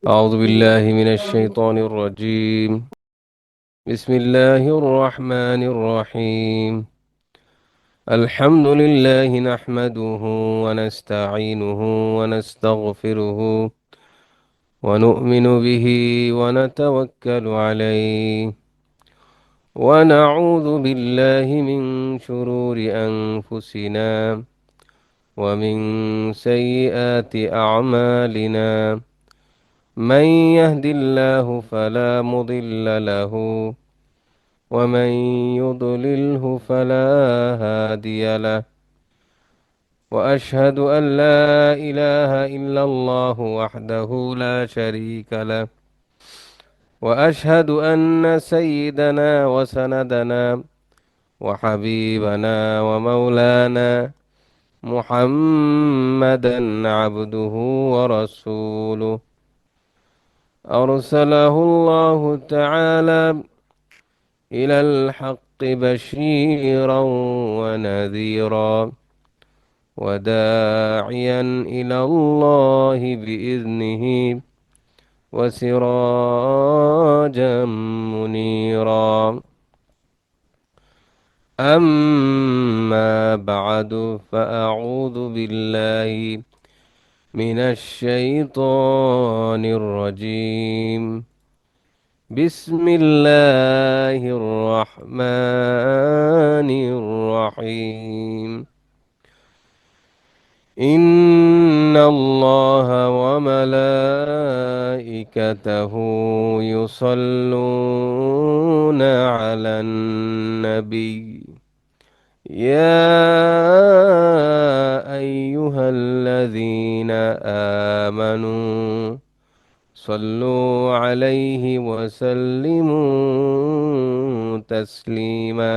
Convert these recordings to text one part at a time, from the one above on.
أعوذ بالله من الشيطان الرجيم. بسم الله الرحمن الرحيم. الحمد لله نحمده ونستعينه ونستغفره ونؤمن به ونتوكل عليه ونعوذ بالله من شرور أنفسنا ومن سيئات أعمالنا. من يهد الله فلا مضل له ومن يضلله فلا هادي له. وأشهد أن لا إله إلا الله وحده لا شريك له. وأشهد أن سيدنا وسندنا وحبيبنا ومولانا محمدا عبده ورسوله أرسله الله تعالى إلى الحق بشيرا ونذيرا وداعيا إلى الله بإذنه وسراجا منيرا. أما بعد فأعوذ بالله من الشيطان الرجيم. بسم الله الرحمن الرحيم. إن الله وملائكته يصلون على النبي يا أيها الذين آمنوا صلوا عليه وسلموا تسليما.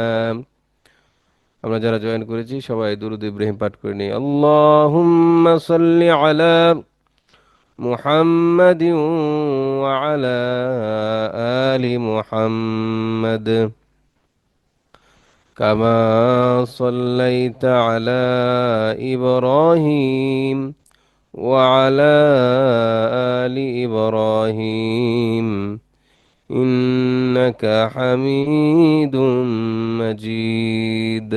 আমরা যারা জয়েন করেছি সবাই দুরূদ ইব্রাহিম পাঠ করে নিই। আল্লাহুম্মা সাল্লি আলা মুহাম্মাদিন ওয়া আলা আলি মুহাম্মাদ কামা সাল্লাইতা আলা ইব্রাহিম ওয়া আলা আলি ইব্রাহিম ইন্নাকা হামিদুম মাজিদ।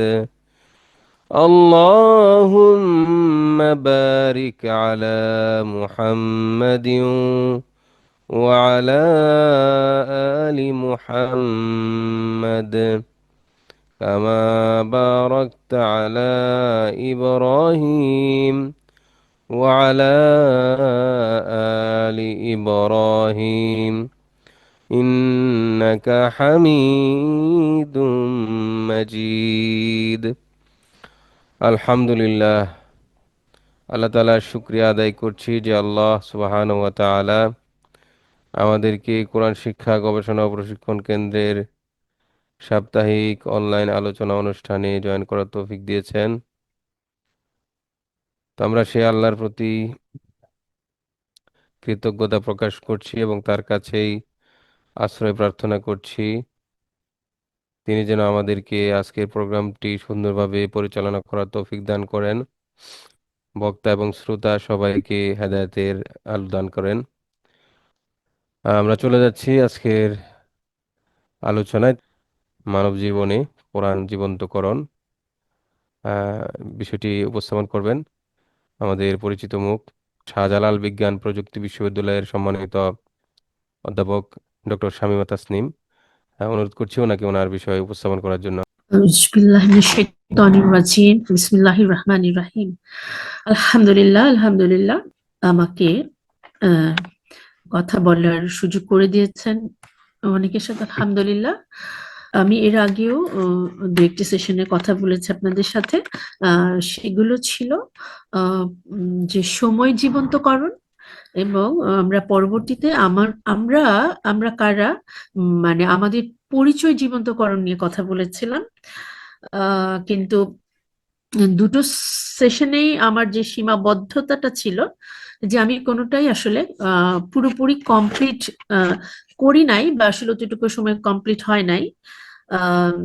اللهم بارك على محمد وعلى آل محمد كما باركت على إبراهيم وعلى آل إبراهيم إنك حميد مجيد। আলহামদুলিল্লাহ, আল্লাহ তাআলার শুকরিয়া আদায় করছি যে আল্লাহ সুবহানাহু ওয়া তাআলা আমাদেরকে কোরআন শিক্ষা গবেষণা ও প্রশিক্ষণ কেন্দ্রের সাপ্তাহিক অনলাইন আলোচনা অনুষ্ঠানে জয়েন করার তৌফিক দিয়েছেন। তো আমরা সেই আল্লাহর প্রতি কৃতজ্ঞতা প্রকাশ করছি এবং তার কাছেই আশ্রয় প্রার্থনা করছি তিনি যেন আমাদেরকে আজকের প্রোগ্রামটি সুন্দরভাবে পরিচালনা করার তৌফিক দান করেন, বক্তা এবং শ্রোতা সবাইকে হেদায়েতের আলো দান করেন। আমরা চলে যাচ্ছি আজকের আলোচনায়। মানব জীবনে কোরআন জীবন্তকরণ আহ, বিষয়টি উপস্থাপন করবেন আমাদের পরিচিত মুখ, শাহজালাল বিজ্ঞান প্রযুক্তি বিশ্ববিদ্যালয়ের সম্মানিত অধ্যাপক ডক্টর শামীমা তাসনিম। অনুরোধ করছি ওনাকে ওনার বিষয়ে উপস্থাপন করার জন্য। বিসমিল্লাহি মিনাশ শাইতানির রাজিম। বিসমিল্লাহির রহমানির রহিম। আলহামদুলিল্লাহ, আলহামদুলিল্লাহ আমাকে কথা বলার সুযোগ করে দিয়েছেন অনেকের সাথে, আলহামদুলিল্লাহ। আমি এর আগেও দু একটি সেশনে কথা বলেছি আপনাদের সাথে। সেগুলো ছিল যে সময় জীবন্তকরণ এবং আমরা পরবর্তীতে আমরা আমরা কারা, মানে আমাদের পরিচয় জীবন্তকরণ নিয়ে কথা বলেছিলাম। কিন্তু দুটো সেশনেই আমার যে সীমাবদ্ধতাটা ছিল যে আমি কোনোটাই আসলে পুরোপুরি কমপ্লিট করি নাই, বা আসলে অতটুকু সময় কমপ্লিট হয় নাই। আহ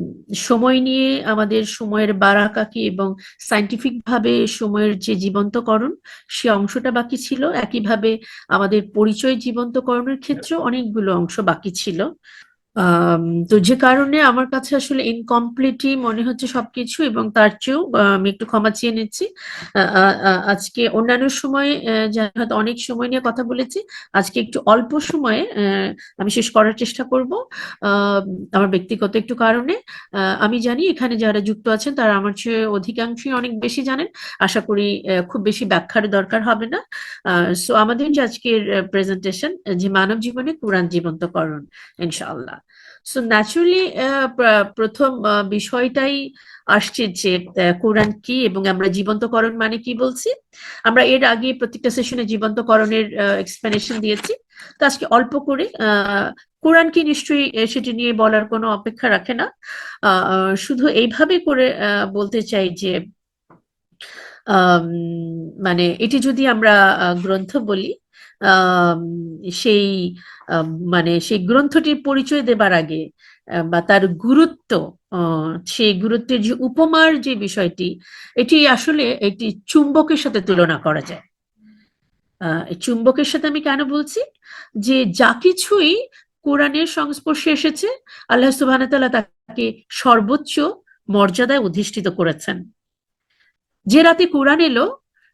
সময় নিয়ে আমাদের সময়ের বাড়াকাকি এবং সায়েন্টিফিক ভাবে সময়ের যে জীবন্তকরণ সে অংশটা বাকি ছিল, একইভাবে আমাদের পরিচয় জীবন্তকরণের ক্ষেত্রেও অনেকগুলো অংশ বাকি ছিল। আম, তো যে কারণে আমার কাছে আসলে ইনকমপ্লিটই মনে হচ্ছে সবকিছু, এবং তার চেয়েও আমি একটু ক্ষমা চেয়ে নিচ্ছি। আজকে অন্যান্য সময় যা হয়তো অনেক সময় নিয়ে কথা বলেছি, আজকে একটু অল্প সময়ে আমি শেষ করার চেষ্টা করব। আম, আমার ব্যক্তিগত একটু কারণে আমি জানি এখানে যারা যুক্ত আছেন তারা আমার চেয়ে অধিকাংশই অনেক বেশি জানেন। আশা করি খুব বেশি ব্যাখ্যার দরকার হবে না। সো আমাদের যে আজকের প্রেজেন্টেশন, যে মানব জীবনে কোরআন জীবন্তকরণ, ইনশাআল্লাহ। সো ন্যাচুরালি প্রথম বিষয়টাই আসছে যে কোরআন কি এবং আমরা জীবন্তকরণ মানে কি বলছি। আমরা এর আগে প্রত্যেকটা সেশনে জীবন্তকরণের এক্সপ্লেনেশন দিয়েছি। তো আজকে অল্প করে কোরআন কি নিশ্চয়ই সেটি নিয়ে বলার কোনো অপেক্ষা রাখে না। শুধু এইভাবে করে বলতে চাই যে আম, মানে এটি যদি আমরা গ্রন্থ বলি, আম, সেই মানে সেই গ্রন্থটির পরিচয় দেবার আগে বা তার গুরুত্ব, সেই গুরুত্বের যে উপমার যে বিষয়টি, এটি আসলে একটি চুম্বকের সাথে তুলনা করা যায়। এই চুম্বকের সাথে আমি কেন বলছি, যে যা কিছুই কোরআনের সংস্পর্শে এসেছে, আল্লাহ সুবহানাহু ওয়া তাআলা তাকে সর্বোচ্চ মর্যাদায় অধিষ্ঠিত করেছেন। যে রাতে কোরআন এলো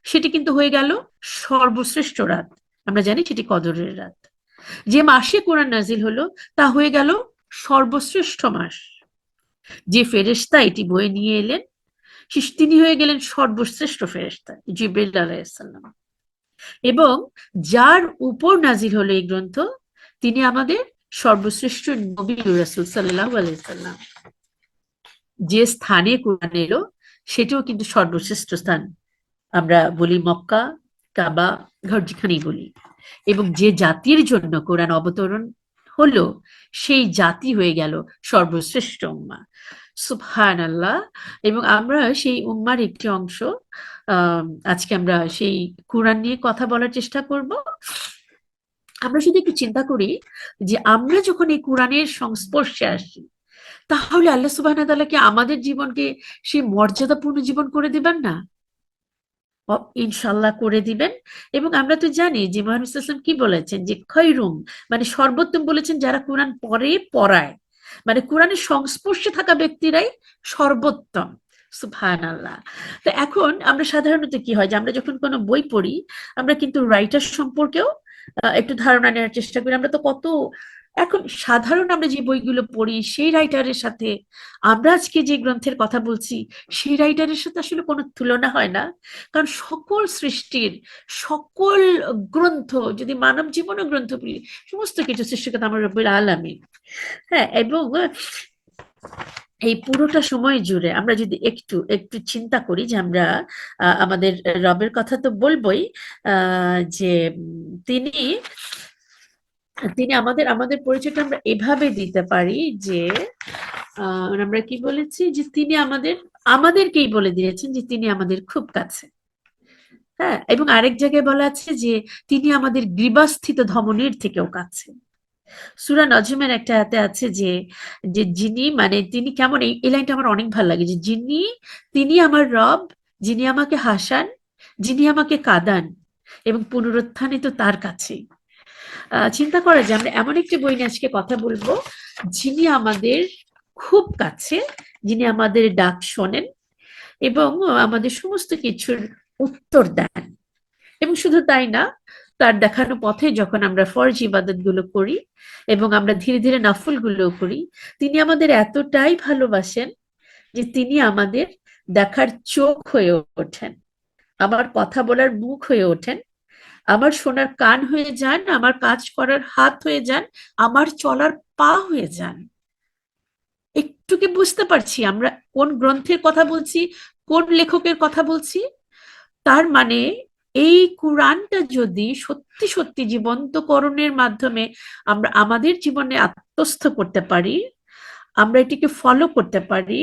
সেটি কিন্তু হয়ে গেল সর্বশ্রেষ্ঠ রাত, আমরা জানি সেটি কদরের রাত। যে মাসে কোরআন নাজিল হলো তা হয়ে গেল সর্বশ্রেষ্ঠ মাস। যে ফেরেশতা এটি বয়ে নিয়ে এলেন তিনি হয়ে গেলেন সর্বশ্রেষ্ঠ ফেরেশতা, জিবরিল আলাইহিস সালাম। এবং যার উপর নাজিল হলো এই গ্রন্থ তিনি আমাদের সর্বশ্রেষ্ঠ নবী রাসূল সাল্লাল্লাহু আলাইহি সাল্লাম। যে স্থানে কোরআন এলো সেটাও কিন্তু সর্বশ্রেষ্ঠ স্থান, আমরা বলি মক্কা, কাবা ঘর, যেখানেই বলি। এবং যে জাতির জন্য কোরআন অবতরণ হলো সেই জাতি হয়ে গেল সর্বশ্রেষ্ঠ উম্মাহ। সুবহানাল্লাহ। এবং আমরা সেই উম্মার একটি অংশ। আজকে আমরা সেই কোরআন নিয়ে কথা বলার চেষ্টা করব। আমরা যদি একটু চিন্তা করি যে আমরা যখন এই কোরআনের সংস্পর্শে আসি, তাহলে আল্লাহ সুবহানাহু ওয়া তাআলা কি আমাদের জীবনকে সেই মর্যাদাপূর্ণ জীবন করে দিবেন না? ইনশাল্লাহ করে দিবেন। এবং আমরা তো জানি যে মুহাম্মদ সাল্লাল্লাহু আলাইহি ওয়াসাল্লাম কি বলেছেন, যে খৈরুম মানে সর্বোত্তম বলেছেন যারা কোরআন পড়ে পড়ায়, মানে কোরআনের সংস্পর্শে থাকা ব্যক্তিরাই সর্বোত্তম। সুবহানাল্লাহ। তো এখন আমরা সাধারণত কি হয় যে আমরা যখন কোনো বই পড়ি, আমরা কিন্তু রাইটার সম্পর্কেও একটু ধারণা নেওয়ার চেষ্টা করি। আমরা তো কত এখন সাধারণ আমরা যে বইগুলো পড়ি সেই রাইটারের সাথে আমরা আজকে যে গ্রন্থের কথা বলছি সেই রাইটারের সাথে আসলে কোনো তুলনা হয় না। কারণ সকল সৃষ্টির সকল গ্রন্থ, যদি মানব জীবনও গ্রন্থ বলি, সমস্ত কিছু সৃষ্টিকর্তা আমার রব্বুল আলামিন। হ্যাঁ, এবং এই পুরোটা সময় জুড়ে আমরা যদি একটু একটু চিন্তা করি যে আমরা আমাদের রবের কথা তো বলবোই, যে তিনি তিনি আমাদের আমাদের পরিচয়টা আমরা এভাবে দিতে পারি যে আমরা কি বলেছি, যে তিনি আমাদেরকেই বলে দিয়েছেন যে তিনি আমাদের খুব কাছে। হ্যাঁ, এবং আরেক জায়গায় বলা আছে যে তিনি আমাদের গ্রীবাস্থিত ধমনীর থেকেও কাছে। সূরা নজমের একটা আয়াতে আছে যে যে যিনি মানে তিনি কেমন, এই লাইনটা আমার অনেক ভালো লাগে, যে তিনি আমার রব, যিনি আমাকে হাসান, যিনি আমাকে কাঁদান, এবং পুনরুত্থানে তো তার কাছেই। চিন্তা করা যায় আমরা এমন একটি বই নিয়ে আজকে কথা বলবো যিনি আমাদের খুব কাছে, যিনি আমাদের ডাক শোনেন এবং আমাদের সমস্ত কিছুর উত্তর দেন। এবং শুধু তাই না, তার দেখানো পথে যখন আমরা ফরজ ইবাদত গুলো করি এবং আমরা ধীরে ধীরে নফল গুলো করি, তিনি আমাদের এতটাই ভালোবাসেন যে তিনি আমাদের দেখার চোখ হয়ে ওঠেন, আমার কথা বলার মুখ হয়ে ওঠেন, আমার শোনার কান হয়ে যান, আমার কাজ করার হাত হয়ে যান, আমার চলার পা হয়ে যান। একটু কি বুঝতে পারছি আমরা কোন গ্রন্থের কথা বলছি, কোন লেখকের কথা বলছি? তার মানে এই কোরআনটা যদি সত্যি সত্যি জীবন্তকরণের মাধ্যমে আমরা আমাদের জীবনে আত্মস্থ করতে পারি, আমরা এটিকে ফলো করতে পারি,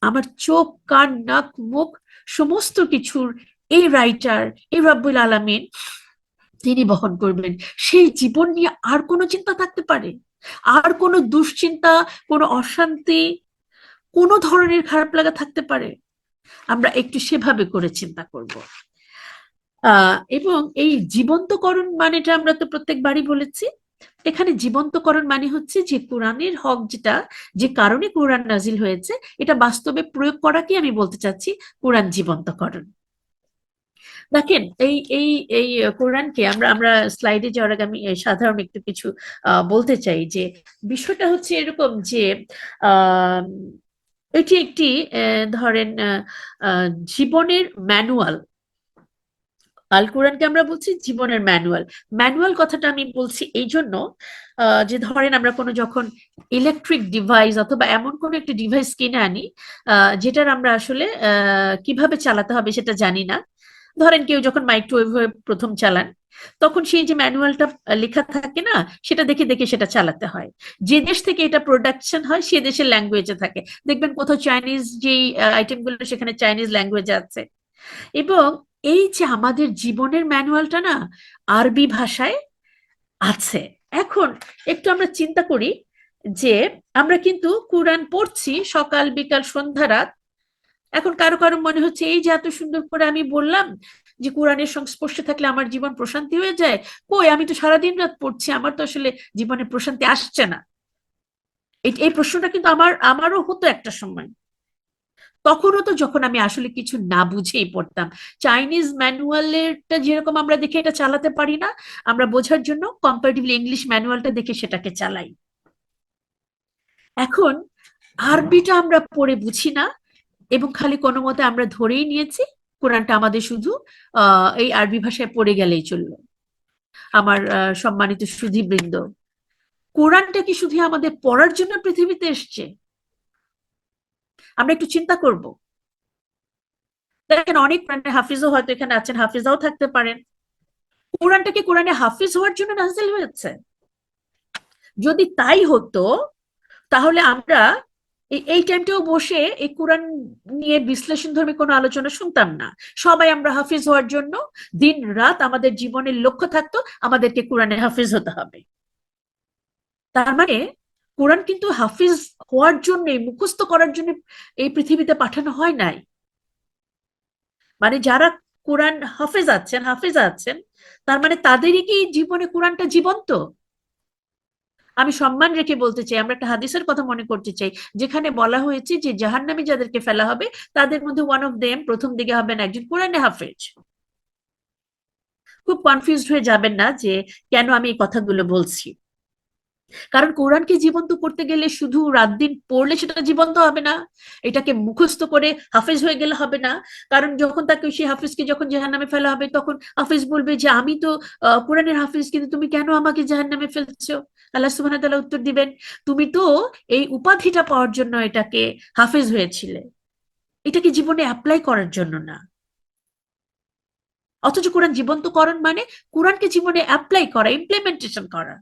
আমার চোখ, কান, নাক, মুখ সমস্ত কিছুর এই রাইটার, এই রব্বুল আলামিন তিনি বহন করবেন। সেই জীবন নিয়ে আর কোনো চিন্তা থাকতে পারে? আর কোনো দুশ্চিন্তা, কোনো অশান্তি, কোনো ধরনের খারাপ লাগা থাকতে পারে, আমরা একটু সেভাবে করে চিন্তা করব। এবং এই জীবন্তকরণ মানেটা আমরা তো প্রত্যেকবারই বলেছি, এখানে জীবন্তকরণ মানে হচ্ছে যে কোরআনের হক যেটা, যে কারণে কোরআন নাজিল হয়েছে, এটা বাস্তবে প্রয়োগ করাকে আমি বলতে চাচ্ছি কোরআন জীবন্তকরণ। দেখেন এই এই এই কোরআনকে আমরা আমরা স্লাইডে যাওয়ার আগে আমি সাধারণ একটু কিছু বলতে চাই যে বিষয়টা হচ্ছে এরকম যে আহ এটি একটি ধরেন জীবনের ম্যানুয়াল। আল কোরআনকে আমরা বলছি জীবনের ম্যানুয়াল। ম্যানুয়াল কথাটা আমি বলছি এই জন্য যে ধরেন আমরা কোনো যখন ইলেকট্রিক ডিভাইস অথবা এমন কোনো একটা ডিভাইস কিনে আনি যেটার আমরা আসলে কিভাবে চালাতে হবে সেটা জানি না। ধরেন কেউ যখন মাইক্রোওয়েভ প্রথম চালান, তখন সেই যে ম্যানুয়ালটা লেখা থাকে না, সেটা দেখে দেখে সেটা চালাতে হয়। যে দেশ থেকে এটা প্রোডাকশন হয় সে দেশের ল্যাঙ্গুয়েজে থাকে, দেখবেন কোথাও চাইনিজ যেই আইটেমগুলো সেখানে চাইনিজ ল্যাঙ্গুয়েজে আছে। এবং এই যে আমাদের জীবনের ম্যানুয়ালটা না আরবি ভাষায় আছে। এখন একটু আমরা চিন্তা করি যে আমরা কিন্তু কোরআন পড়ছি সকাল বিকাল সন্ধ্যা রাত। এখন কারো কারো মনে হচ্ছে এই যে এত সুন্দর করে আমি বললাম যে কোরআনের সংস্পর্শে থাকলে আমার জীবন প্রশান্তি হয়ে যায়, কই আমি তো সারাদিন রাত পড়ছি, আমার তো আসলে জীবনে প্রশান্তি আসছে না। এই প্রশ্নটা কিন্তু আমারও হতো একটা সময়। তখনও তো যখন আমি আসলে কিছু না বুঝেই পড়তাম, চাইনিজ ম্যানুয়ালেরটা যেরকম আমরা দেখে এটা চালাতে পারি না, আমরা বোঝার জন্য কম্পারেটিভলি ইংলিশ ম্যানুয়ালটা দেখে সেটাকে চালাই। এখন আরবিটা আমরা পড়ে বুঝি না, এবং খালি কোনো মতে আমরা ধরেই নিয়েছি কোরআনটা আমাদের শুধু এই আরবি ভাষায় পড়ে গেলেই চললো। আমার সম্মানিত সুধীবৃন্দ, কোরআনটা কি শুধু আমাদের পড়ার জন্য পৃথিবীতে এসছে? আমরা একটু চিন্তা করব। দেখেন অনেক কোরআনের হাফিজও হয়তো এখানে আছেন, হাফিজাও থাকতে পারেন। কোরআনটা কি কোরআনে হাফিজ হওয়ার জন্য নাজিল হয়েছে? যদি তাই হতো তাহলে আমরা এই টাইমটাও বসে এই কোরআন নিয়ে বিশ্লেষণ ধর্মী কোনো আলোচনা শুনতাম না। সবাই আমরা হাফিজ হওয়ার জন্য দিন রাত আমাদের জীবনের লক্ষ্য থাকতো আমাদেরকে কোরআনে হাফিজ হতে হবে। তার মানে কোরআন কিন্তু হাফিজ হওয়ার জন্য, মুখস্থ করার জন্য এই পৃথিবীতে পাঠানো হয় নাই। মানে যারা কোরআন হাফিজ আছেন, তার মানে তাদেরই কি জীবনে কোরআনটা জীবন্ত? আমি সম্মান রেখে বলতে চাই, আমরা একটা হাদিসের কথা মনে করতে চাই যেখানে বলা হয়েছে যে জাহান্নামে যাদেরকে ফেলা হবে তাদের মধ্যে ওয়ান অফ দেম প্রথম দিকে হবেন একজন কোরআনে হাফেজ। খুব কনফিউজড হয়ে যাবেন না যে কেন আমি এই কথাগুলো বলছি। কারণ কোরআনকে জীবন্ত করতে গেলে শুধু রাত দিন পড়লে সেটা জীবন্ত হবে না, এটাকে মুখস্থ করে হাফেজ হয়ে গেলে হবে না। কারণ যখন তাকে সেই হাফিজকে যখন জাহান্নামে ফেলা হবে তখন হাফিজ বলবে যে আমি তো কোরআনের হাফিজ, কিন্তু তুমি কেন আমাকে জাহান্নামে ফেলছো? আল্লাহ সুবহানাহু ওয়া তাআলা উত্তর দিবেন, তুমি তো এই উপাধিটা পাওয়ার জন্য এটাকে হাফেজ হয়েছিলে, এটাকে জীবনে অ্যাপ্লাই করার জন্য না। অথচ কোরআন জীবন্তকরণ মানে কোরআনকে জীবনে অ্যাপ্লাই করা, ইমপ্লিমেন্টেশন করা।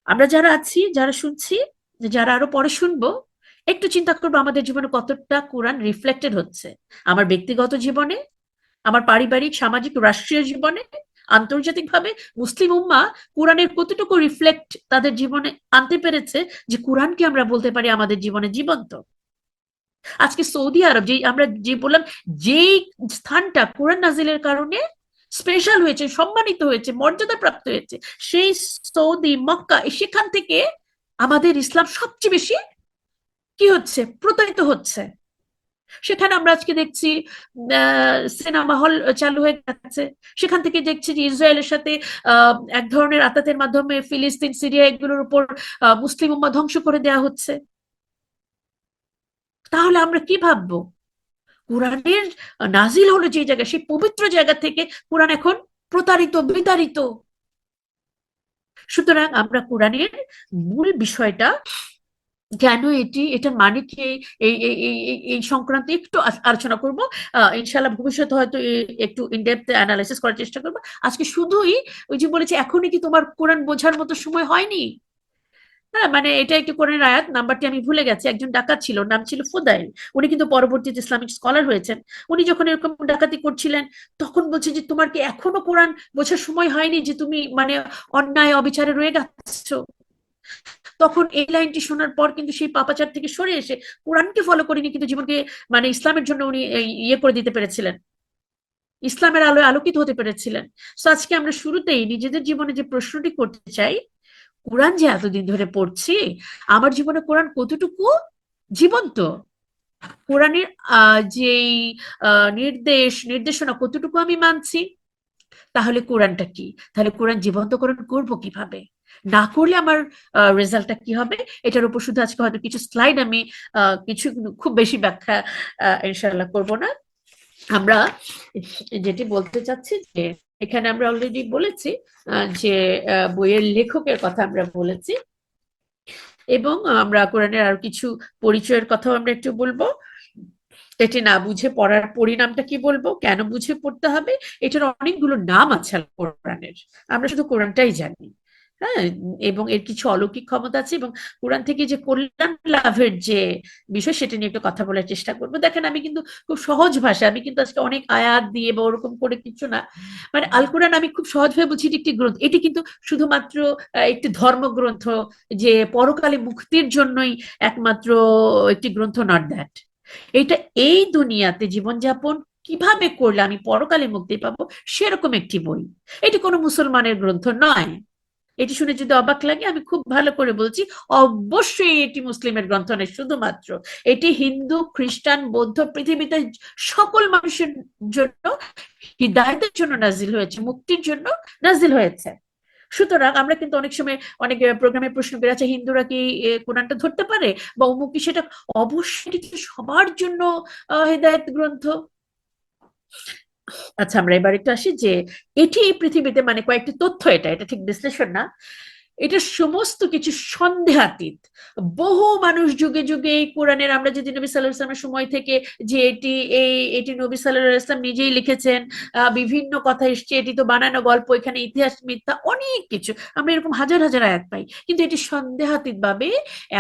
আমরা যারা আছি, যারা শুনছি, যারা আরো পরে শুনবো, একটু চিন্তা করবো আমাদের জীবনে কতটা কোরআন রিফ্লেক্টেড হচ্ছে, আমার ব্যক্তিগত জীবনে, আমার পারিবারিক সামাজিক রাষ্ট্রীয় জীবনে, আন্তর্জাতিক ভাবে মুসলিম উম্মাহ কোরআনের কতটুকু রিফ্লেক্ট তাদের জীবনে আনতে পেরেছে যে কোরআনকে আমরা বলতে পারি আমাদের জীবনে জীবন্ত। আজকে সৌদি আরব, যে আমরা যে বললাম, যেই স্থানটা কোরআন নাজিলের কারণে স্পেশাল হয়েছে, সম্মানিত হয়েছে, মর্যাদা প্রাপ্ত হয়েছে, সেই সৌদি মক্কা, সেখান থেকে আমাদের ইসলাম সবচেয়ে বেশি কি হচ্ছে, প্রতারিত হচ্ছে। সেখানে আমরা আজকে দেখছি সিনেমা হল চালু হয়ে গেছে, সেখান থেকে দেখছি যে ইসরায়েলের সাথে এক ধরনের আতাতের মাধ্যমে ফিলিস্তিন সিরিয়া এগুলোর উপর মুসলিম উম্মাহ ধ্বংস করে দেওয়া হচ্ছে। তাহলে আমরা কি ভাববো? কোরআনের নাজিল হলো যে জায়গা, সেই পবিত্র জায়গা থেকে কোরআন এখন প্রতারিত, বিতাড়িত। সুতরাং আমরা কোরআনের মূল বিষয়টা কেন, এটার মানে কি, এই এই এই এই- এই সংক্রান্তে একটু আলোচনা করব। ইনশাল্লাহ ভবিষ্যতে হয়তো একটু ইনডেপথ অ্যানালাইসিস করার চেষ্টা করবো। আজকে শুধুই ওই যে বলেছি, এখনই কি তোমার কোরআন বোঝার মতো সময় হয়নি? হ্যাঁ, মানে এটা একটু কোরআনের আয়াত, নাম্বারটি আমি ভুলে গেছি। একজন ডাকাত ছিল, নাম ছিল ফুদাইল। উনি কিন্তু পরবর্তীতে ইসলামিক স্কলার হয়েছেন। উনি যখন এরকম ডাকাতি করছিলেন তখন বলছে যে তোমার কি এখনো কোরআন বোঝার সময় হয়নি, যে তুমি মানে অন্যায় অবিচারে রয়ে গেছো? তখন এই লাইনটি শোনার পর কিন্তু সেই পাপাচার থেকে সরে এসে কোরআনকে ফলো করেনি, কিন্তু জীবনকে মানে ইসলামের জন্য উনি ইয়ে করে দিতে পেরেছিলেন, ইসলামের আলোয় আলোকিত হতে পেরেছিলেন। তো আজকে আমরা শুরুতেই নিজেদের জীবনে যে প্রশ্নটি করতে চাই, কোরআন যে এতদিন ধরে পড়ছি, আমার জীবনে কোরআন কতটুকু জীবন্ত, কোরআনের যেই নির্দেশনা কতটুকু আমি মানছি, তাহলে কোরআনটা কি, তাহলে কোরআন জীবন্তকরণ করব কিভাবে, না করলে আমার রেজাল্টটা কি হবে, এটার উপর শুধু আজকে হয়তো কিছু স্লাইড আমি কিছু খুব বেশি ব্যাখ্যা ইনশাআল্লাহ করব না। আমরা যেটি বলতে চাচ্ছি যে এখানে আমরা অলরেডি বলেছি যে বইয়ের লেখকের কথা আমরা বলেছি, এবং আমরা কোরআনের আরো কিছু পরিচয়ের কথাও আমরা একটু বলবো। এটি না বুঝে পড়ার পরিণামটা কি বলবো, কেন বুঝে পড়তে হবে, এটার অনেকগুলো নাম আছে কোরআনের, আমরা শুধু কোরআনটাই জানি। হ্যাঁ, এবং এর কিছু অলৌকিক ক্ষমতা আছে, এবং কোরআন থেকে যে কল্যাণ লাভের যে বিষয়, সেটা নিয়ে একটু কথা বলার চেষ্টা করবো। দেখেন, আমি কিন্তু খুব সহজ ভাষা, আমি কিন্তু আজকে অনেক আয়াত দিয়ে বা ওরকম করে কিছু না, মানে আল কোরআন আমি খুব সহজভাবে বুঝি এটি একটি গ্রন্থ, এটি কিন্তু শুধুমাত্র একটি ধর্মগ্রন্থ যে পরকালে মুক্তির জন্যই একমাত্র একটি গ্রন্থ, নট দ্যাট। এটা এই দুনিয়াতে জীবনযাপন কিভাবে করলে আমি পরকালে মুক্তি পাবো সেরকম একটি বই। এটি কোনো মুসলমানের গ্রন্থ নয়। এটি শুনে যদি অবাক লাগে, আমি খুব ভালো করে বলছি, অবশ্যই এটি মুসলিমের গ্রন্থ নয় শুধুমাত্র, এটি হিন্দু, খ্রিস্টান, বৌদ্ধ, পৃথিবীতে সকল মানুষের জন্য হিদায়াতের জন্য নাজিল হয়েছে, মুক্তির জন্য নাজিল হয়েছে। সুতরাং আমরা কিন্তু অনেক সময় অনেক প্রোগ্রামে প্রশ্ন করে, আচ্ছা হিন্দুরা কি কোরআনটা ধরতে পারে বা অমুক কি, সেটা অবশ্যই এটি সবার জন্য হেদায়েত গ্রন্থ। আচ্ছা, আমরা এবার একটু আসি যে এটি এই পৃথিবীতে, মানে কয়েকটি তথ্য, এটা এটা ঠিক বিশ্লেষণ না, এটা সমস্ত কিছু সন্দেহাতীত। বহু মানুষ যুগে যুগে এই কোরআনের, আমরা যদি নবী সাল্লাল্লাহু আলাইহি ওয়াসাল্লামের সময় থেকে যে এটি নবী সাল্লাল্লাহু আলাইহি ওয়াসাল্লাম নিজেই লিখেছেন, বিভিন্ন কথা এসছে, এটি তো বানানো গল্প, এখানে ইতিহাস মিথ্যা অনেক কিছু, আমরা এরকম হাজার হাজার আয়াত পাই, কিন্তু এটি সন্দেহাতীত ভাবে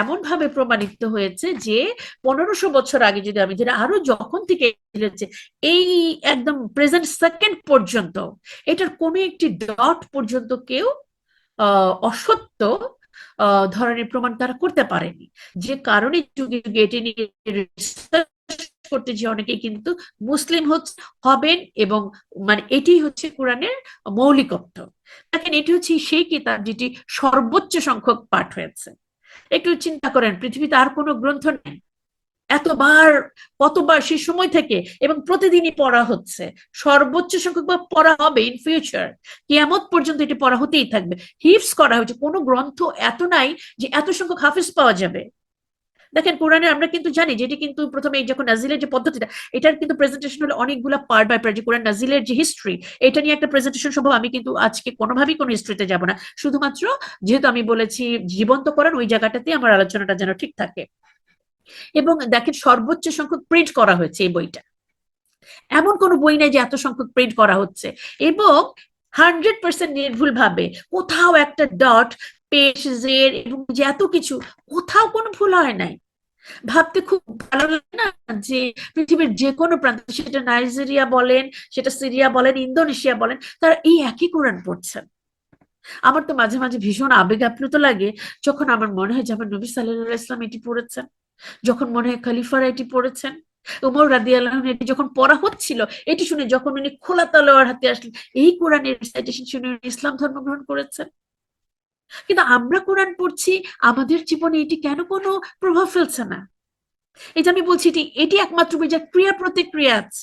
এমন ভাবে প্রমাণিত হয়েছে যে 1500 বছর আগে যদি আমি ধরি, আরো যখন থেকে এই একদম প্রেজেন্ট সেকেন্ড পর্যন্ত, এটার কোনো একটি ডট পর্যন্ত কেউ অসত্য ধরনের প্রমাণ তারা করতে পারেনি। যে কারণে যুগে যুগে এটি নিয়ে করতে যে অনেকেই কিন্তু মুসলিম হবেন, এবং মানে এটি হচ্ছে কোরআনের মৌলিকত্ব। দেখেন, এটি হচ্ছে সেই কিতাব যেটি সর্বোচ্চ সংখ্যক পাঠ হয়েছে। একটু চিন্তা করেন, পৃথিবীতে আর কোনো গ্রন্থ নেই এতবার, কতবার সেই সময় থেকে, এবং প্রতিদিনই পড়া হচ্ছে, সর্বোচ্চ সংখ্যক বা পড়া হবে ইন ফিউচার, কিয়ামত পর্যন্ত এটি পড়া হতেই থাকবে। হিফজ করা হয়েছে, কোনো গ্রন্থ এত নাই যে এত সংখ্যক হাফিজ পাওয়া যাবে। দেখেন, কোরআনে আমরা কিন্তু জানি যে এটি কিন্তু প্রথমে যখন নাজিলের যে পদ্ধতিটা, এটার কিন্তু প্রেজেন্টেশন হলো অনেকগুলো পার্ট বাই পার্ট, যে কোরআন নাজিলের যে হিস্ট্রি, এটা নিয়ে একটা প্রেজেন্টেশন সম্ভব। আমি কিন্তু আজকে কোনোভাবেই কোনো হিস্ট্রিতে যাব না, শুধুমাত্র যেহেতু আমি বলেছি জীবন্ত কোরআন, ওই জায়গাটাতে আমার আলোচনাটা যেন ঠিক থাকে। এবং দেখেন, সর্বোচ্চ সংখ্যক প্রিন্ট করা হয়েছে এই বইটা, এমন কোনো বই নাই যে এত সংখ্যক প্রিন্ট করা হচ্ছে, এবং 100% নির্ভুল ভাবে, কোথাও একটা ডট, পেশ, জের এবং যে এত কিছু, কোথাও কোনো ভুল হয় নাই। ভাবতে খুব ভালো লাগে না যে পৃথিবীর যে কোনো প্রান্তে, সেটা নাইজেরিয়া বলেন, সেটা সিরিয়া বলেন, ইন্দোনেশিয়া বলেন, তারা এই একই কোরআন পড়ছেন। আমার তো মাঝে মাঝে ভীষণ আবেগ আপ্লুত লাগে যখন আমার মনে হয় যে আমার নবী সাল্লাল্লাহু আলাইহি ওয়াসাল্লাম এটি পড়েছেন, যখন মনে হয় খলিফারা এটি পড়েছেন, উমর রাদিয়াল্লাহু আনহু এটি যখন পড়া হচ্ছিল, এটি শুনে যখন উনি খোলা তলোয়ার হাতে আসলেন, এই কোরআনের রিসাইটেশন শুনে উনি ইসলাম ধর্ম গ্রহণ করেছেন। কিন্তু আমরা কোরআন পড়ছি, আমাদের জীবনে এটি কেন কোনো প্রভাব ফেলছে না? এই যে আমি বলছি, এটি এটি একমাত্র বই যার ক্রিয়া প্রতিক্রিয়া আছে।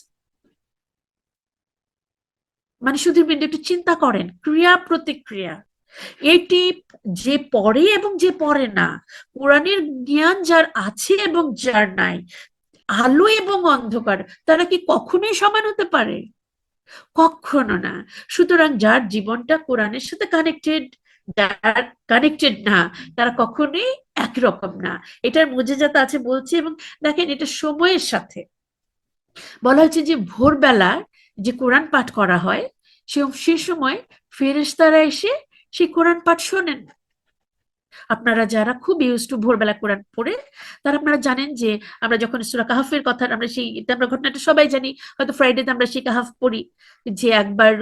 মানে শুধু একটু চিন্তা করেন, ক্রিয়া প্রতিক্রিয়া, এটি যে পড়ে এবং যে পড়ে না, কোরআনের জ্ঞান যার আছে এবং যার নাই, আলো এবং অন্ধকার, তারা কি কখনোই সমান হতে পারে? কখনো না। সুতরাং যার জীবনটা কোরআনের সাথে কানেক্টেড, যার কানেক্টেড না, তারা কখনোই একই রকম না। এটার মজেজাত আছে বলছি। এবং দেখেন, এটা সময়ের সাথে বলা হচ্ছে যে ভোরবেলা যে কোরআন পাঠ করা হয়, সে সময় ফেরেশতারা এসে সেই কোরআন পাঠ শোনেন। আপনারা যারা খুব ইউজ টু ভোরবেলা কোরআন পড়ে, তারা আপনারা জানেন যে আমরা যখন সূরা কাহাফের কথা আমরা আমরা ঘটনাটা সবাই জানি, হয়তো ফ্রাইডেতে আমরা সেই কাহাফ পড়ি, যে একবার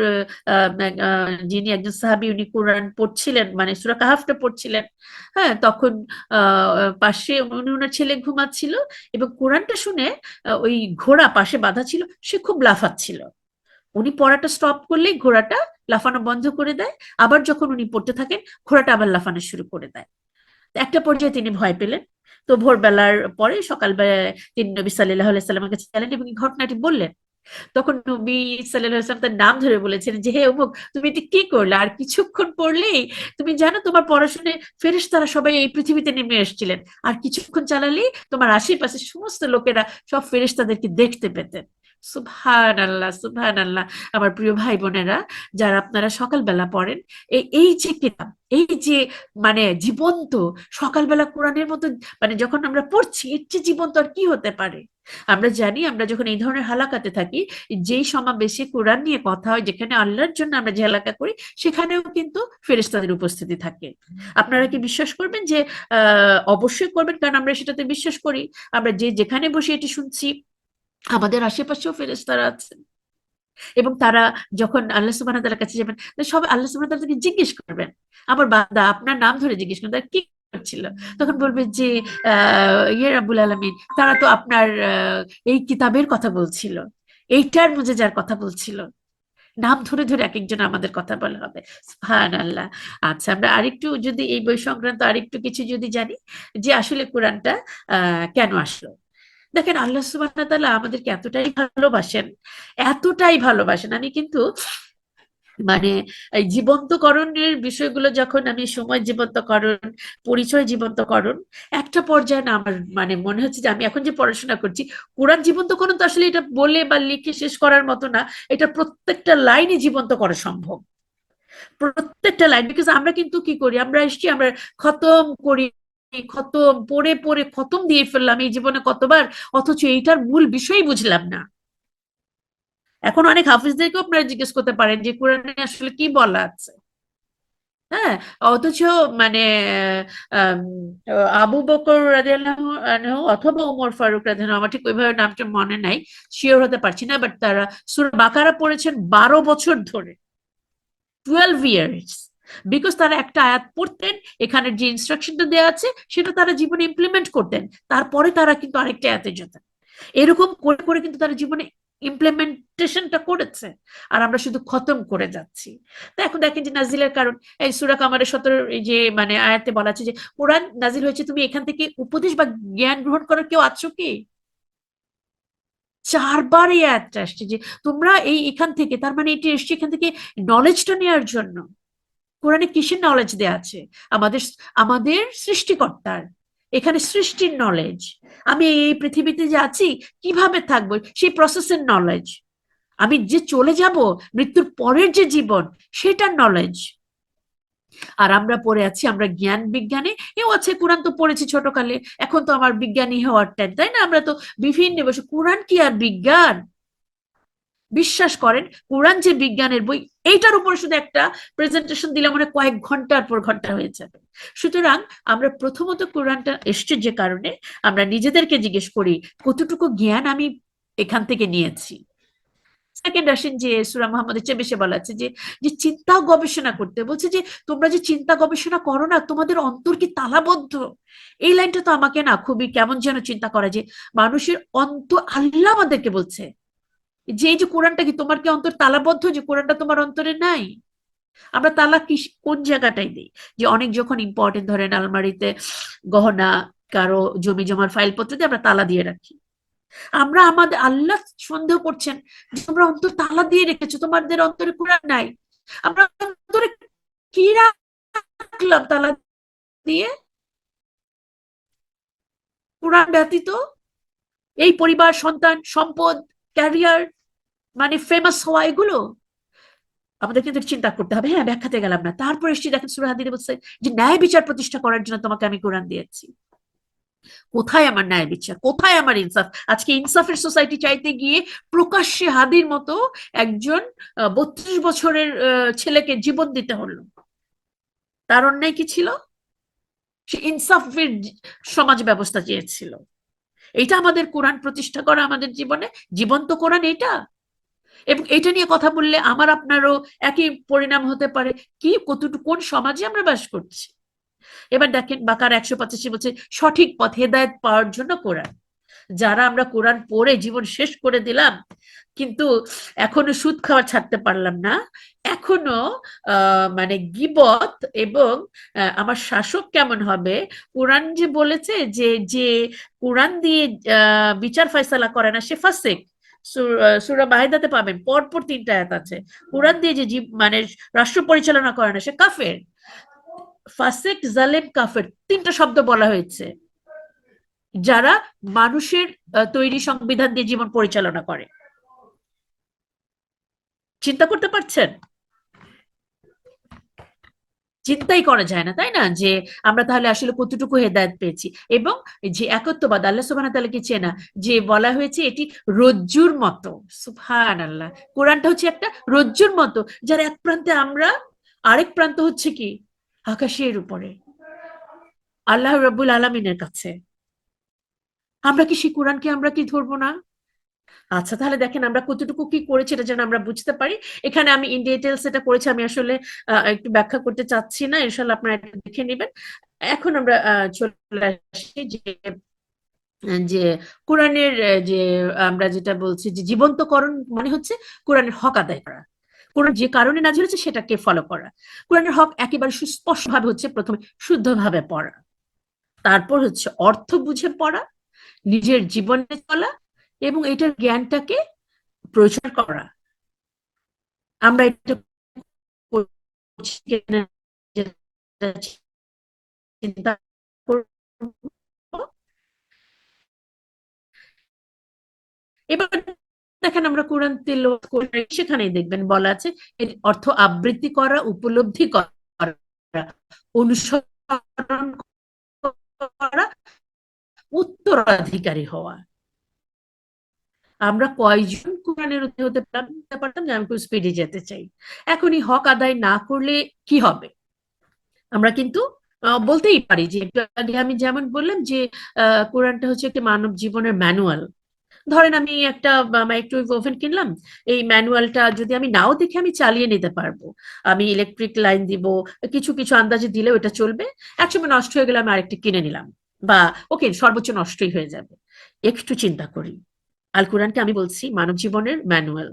যিনি একজন সাহাবী উনি কোরআন পড়ছিলেন, মানে সূরা কাহাফটা পড়ছিলেন। হ্যাঁ, তখন পাশে ওনার ছেলে ঘুমাচ্ছিল এবং কোরআনটা শুনে ওই ঘোড়া পাশে বাঁধা ছিল, সে খুব লাফাচ্ছিল। উনি পড়াটা স্টপ করলেই ঘোড়াটা লাফানো বন্ধ করে দেয়, আবার যখন উনি পড়তে থাকেন ঘোড়াটা আবার লাফানো শুরু করে দেয়। একটা পর্যায়ে তিনি ভয় পেলেন। তো ভোরবেলার পরে সকালবেলায় তিনি নবী সাল্লাল্লাহু আলাইহি সাল্লামের কাছে গেলেন এবং এই ঘটনাটি বললেন। তখন নবী সাল্লাল্লাহু আলাইহি সাল্লাম তার নাম ধরে বলেছেন যে, হে অমুক, তুমি এটি কি করলে? আর কিছুক্ষণ পড়লেই তুমি জানো তোমার পড়াশোনায় ফেরেশতারা সবাই এই পৃথিবীতে নেমে এসেছিলেন, আর কিছুক্ষণ চালালেই তোমার আশেপাশে সমস্ত লোকেরা সব ফেরেশতাদেরকে দেখতে পেতেন। সুবহান আল্লাহ, সুবহান আল্লাহ। আমার প্রিয় ভাই বোনেরা, যারা আপনারা সকালবেলা পড়েন, এই এই যে কিতাব, এই যে মানে জীবন্ত সকালবেলা কোরআনের মতো, মানে যখন আমরা পড়ছি এর চেয়ে জীবন্ত আর কি হতে পারে? আমরা জানি, আমরা যখন এই ধরনের হালাকাতে থাকি, যেই সমাবেশে কোরআন নিয়ে কথা হয়, যেখানে আল্লাহর জন্য আমরা যে হালাকা করি, সেখানেও কিন্তু ফেরেশতাদের উপস্থিতি থাকে। আপনারা কি বিশ্বাস করবেন যে অবশ্যই করবেন, কারণ আমরা সেটাতে বিশ্বাস করি। আমরা যে যেখানে বসে এটি শুনছি, আমাদের আশেপাশেও ফেরেশতারা আছেন, এবং তারা যখন আল্লাহ সুবহানাহু ওয়া তাআলার কাছে যাবেন, সবাই আল্লাহ সুবহানাহু ওয়া তাআলাকে জিজ্ঞেস করবেন, আমার বান্দা আপনার নাম ধরে জিজ্ঞেস করবেন, তারা কি করছিল? তখন বলবে যে ইয়ে রাব্বুল আলামিন, তারা তো আপনার এই কিতাবের কথা বলছিল, এইটার মুজিজার কথা বলছিল। নাম ধরে ধরে এক একজন আমাদের কথা বলা হবে। সুবহানাল্লাহ। আচ্ছা, আমরা আরেকটু যদি এই বই সংক্রান্ত আরেকটু কিছু যদি জানি, যে আসলে কোরআনটা কেন আসলো। দেখেন, আল্লাহ সুবহানাহু ওয়া তাআলা আমাদেরকে এতটাই ভালোবাসেন, এতটাই ভালোবাসেন। আমি কিন্তু মানে এই জীবন্তকরণের বিষয়গুলো যখন আমি সময় জীবন্তকরণ, পরিচয় জীবন্তকরণ, একটা পর্যায়ে না আমার মানে মনে হচ্ছে যে আমি এখন যে পড়াশোনা করছি, কোরআন জীবন্তকরণ তো আসলে এটা বলে বা লিখে শেষ করার মতো না, এটা প্রত্যেকটা লাইনই জীবন্ত করা সম্ভব। প্রত্যেকটা লাইন, বিকজ আমরা কিন্তু কি করি, আমরা এসছি, আমরা খতম করি, খতম পড়ে পড়ে খতম দিয়ে ফেললাম এই জীবনে কতবার, অথচ এইটার মূল বিষয়ই বুঝলাম না। এখন অনেক হাফিজদেরকেও আপনারা জিজ্ঞেস করতে পারেন যে কোরআনে আসলে কি বলা আছে। হ্যাঁ, অথচ মানে আম, আবু বকর রাদিয়াল্লাহু আনহু অথবা ওমর ফারুক রাদিয়াল্লাহু আনহু, আমার ঠিক ওইভাবে নামটা মনে নাই, শিওর হতে পারছি না, বাট তারা সূরা বাকারা পড়েছেন 12 বছর ধরে, 12 ইয়ার্স। বিকজ তারা একটা আয়াত পড়তেন, এখানে যে ইনস্ট্রাকশনটা দেওয়া আছে সেটা তারা জীবনে ইমপ্লিমেন্ট করতেন, তারপরে তারা কিন্তু আরেকটা আয়াতে যেতেন। এরকম করে করে কিন্তু তারা জীবনে ইমপ্লিমেন্টেশনটা করেছে, আর আমরা শুধু খতম করে যাচ্ছি। তো এখন দেখেন যে নাজিলের কারণ, এই সূরা কামারের 17 এই যে মানে আয়াতে বলা আছে যে কোরআন নাজিল হয়েছে, তুমি এখান থেকে উপদেশ বা জ্ঞান গ্রহণ করার কেউ আছো কি? 4বার এই আয়াতটা আসছে যে তোমরা এই এখান থেকে, তার মানে এটি এসছে এখান থেকে নলেজটা নেওয়ার জন্য। কোরআনে কিসের নলেজ দেয়া আছে? আমাদের আমাদের সৃষ্টিকর্তার, এখানে সৃষ্টির নলেজ। আমি এই পৃথিবীতে যে আছি, কিভাবে থাকবো সেই প্রসেসের নলেজ। আমি যে চলে যাব, মৃত্যুর পরের যে জীবন, সেটার নলেজ। আর আমরা পড়ে আছি আমরা জ্ঞান বিজ্ঞানে, এও আছে কোরআন তো পড়েছি ছোটকালে, এখন তো আমার বিজ্ঞানী হওয়ার টাইম, তাই না? আমরা তো বিভিন্ন বসে, কোরআন কি আর বিজ্ঞান? বিশ্বাস করেন, কোরআন যে বিজ্ঞানের বই, এইটার উপরে শুধু একটা প্রেজেন্টেশন দিলে মনে হয় কয়েক ঘন্টার পর ঘন্টা হয়ে যাবে। সুতরাং আমরা প্রথমত কোরআনটা এসছে যে কারণে, আমরা নিজেদেরকে জিজ্ঞেস করি কতটুকু জ্ঞান আমি এখান থেকে নিয়েছি। সেকেন্ড আসেন যে সূরা মুহাম্মদের চেয়ে বেশি বলা আছে যে যে চিন্তা ও গবেষণা করতে বলছে, যে তোমরা যে চিন্তা গবেষণা করো না, তোমাদের অন্তর কি তালাবদ্ধ? এই লাইনটা তো আমাকে না খুবই কেমন যেন চিন্তা করা, যে মানুষের অন্তর, আল্লাহ আমাদেরকে বলছে যে এই যে কোরআনটা কি তোমার কি অন্তর তালাবদ্ধ, যে কোরআনটা তোমার অন্তরে নাই? আমরা তালা কি কোন জায়গাটাই দিই? যে অনেক যখন ইম্পর্টেন্ট, ধরেন আলমারিতে গহনা, কারো জমি জমার ফাইলপত্র দিয়ে আমরা তালা দিয়ে রাখি। আমরা আমাদের আল্লাহ সন্দেহ করছেন যে তোমরা অন্তর তালা দিয়ে রেখেছো, তোমাদের অন্তরে কোরআন নাই। আমরা অন্তরে কি রাখলাম তালা দিয়ে? কোরআন ব্যতীত এই পরিবার, সন্তান, সম্পদ, ক্যারিয়ার, মানে ফেমাস হওয়া, এগুলো আমাদের কিন্তু চিন্তা করতে হবে। হ্যাঁ, ব্যাখ্যাতে গেলাম না, তারপর এসছি দেখেন সূরা হাদীদে বলছে যে ন্যায় বিচার প্রতিষ্ঠা করার জন্য তোমাকে আমি কোরআন দিয়েছি। কোথায় আমার ন্যায় বিচার, কোথায় আমার ইনসাফ? আজকে ইনসাফের সোসাইটি চাইতে গিয়ে প্রকাশ্যে হাদির মতো একজন 32 বছরের ছেলেকে জীবন দিতে হলো। তার অন্যায় কি ছিল? সে ইনসাফের সমাজ ব্যবস্থা চেয়েছিল। এটা আমাদের কোরআন প্রতিষ্ঠা করা আমাদের জীবনে জীবন্ত কোরআন এটা। এবং এটা নিয়ে কথা বললে আমার আপনারও একই পরিণাম হতে পারে, কি কতটুকু কোন সমাজে আমরা বাস করছি। এবার দেখেন বাকার 185 বলছে সঠিক পথ হেদায়েত পাওয়ার জন্য কোরআন। যারা আমরা কোরআন পড়ে জীবন শেষ করে দিলাম কিন্তু এখনো সুদ খাওয়া ছাড়তে পারলাম না, এখনো মানে গীবত এবং আমার শাসক কেমন হবে, কোরআন যে বলেছে যে যে কোরআন দিয়ে বিচার ফয়সালা করে না সে ফাসিক। সূরা মাইদাতে পাবেন পরপর 3টা আয়াত আছে, কোরআন দিয়ে যে মানে রাষ্ট্র পরিচালনা করে না সে কাফের। ফাসিক, জালেম, কাফের 3টা শব্দ বলা হয়েছে যারা মানুষের তৈরি সংবিধান দিয়ে জীবন পরিচালনা করে। চিন্তা করতে পারছেন? চিন্তাই করা যায় না, তাই না, যে আমরা তাহলে আসলে কতটুকু হেদায়েত পেয়েছি। এবং যে একত্ববাদ আল্লাহ সুবহানাহু ওয়া তাআলাকে চেনা, যে বলা হয়েছে এটি রজ্জুর মতো। সুবহানাল্লাহ, কোরআনটা হচ্ছে একটা রজ্জুর মতো, যার এক প্রান্তে আমরা, আরেক প্রান্ত হচ্ছে কি আকাশের উপরে আল্লাহ রাব্বুল আলামিনের কাছে। আমরা কি সেই কোরআনকে আমরা কি ধরবো না? আচ্ছা তাহলে দেখেন আমরা কতটুকু কি করেছি এটা যেন আমরা বুঝতে পারি। এখানে আমি ইন ডিটেলস এটা করেছি, আমি আসলে একটু ব্যাখ্যা করতে চাচ্ছি না, ইনশাল্লাহ আপনারা এটা দেখে নেবেন। এখন আমরা চলে আসি যে যে কোরআনের যে আমরা যেটা বলছি যে জীবন্তকরণ মানে হচ্ছে কোরআনের হক আদায় করা। কোরআন যে কারণে নাযিল হয়েছে সেটাকে ফলো করা। কোরআনের হক একেবারে সুস্পষ্ট ভাবে হচ্ছে প্রথমে শুদ্ধভাবে পড়া, তারপর হচ্ছে অর্থ বুঝে পড়া, নিজের জীবনে চলা এবং এটার জ্ঞানটাকে প্রচার করা। আমরা এটা করছি কিনা যেটা চিন্তা করব। এবার দেখেন আমরা কোরআন তেলাওয়াত করে সেখানেই দেখবেন বলা আছে এর অর্থ আবৃত্তি করা, উপলব্ধি করা, অনুসরণ করা, উত্তরাধিকারী হওয়া। আমরা কয়জন কোরআনের হতে পারতাম যে আমি খুব স্পিডে যেতে চাই। এখনই হক আদায় না করলে কি হবে? আমরা কিন্তু বলতেই পারি যে একটু আগে আমি যেমন বললাম যে কোরআনটা হচ্ছে একটা মানব জীবনের ম্যানুয়াল। ধরেন আমি একটা মাইক্রোওয়েভ ওভেন কিনলাম, এই ম্যানুয়ালটা যদি আমি নাও দেখে আমি চালিয়ে নিতে পারবো। আমি ইলেকট্রিক লাইন দিব, কিছু কিছু আন্দাজে দিলে ওটা চলবে। একসময় নষ্ট হয়ে গেলে আমি আরেকটা কিনে নিলাম, বা ওকে সর্বোচ্চ নষ্টই হয়ে যাবে। একটু চিন্তা করি, আল কোরআনকে আমি বলছি মানব জীবনের ম্যানুয়াল।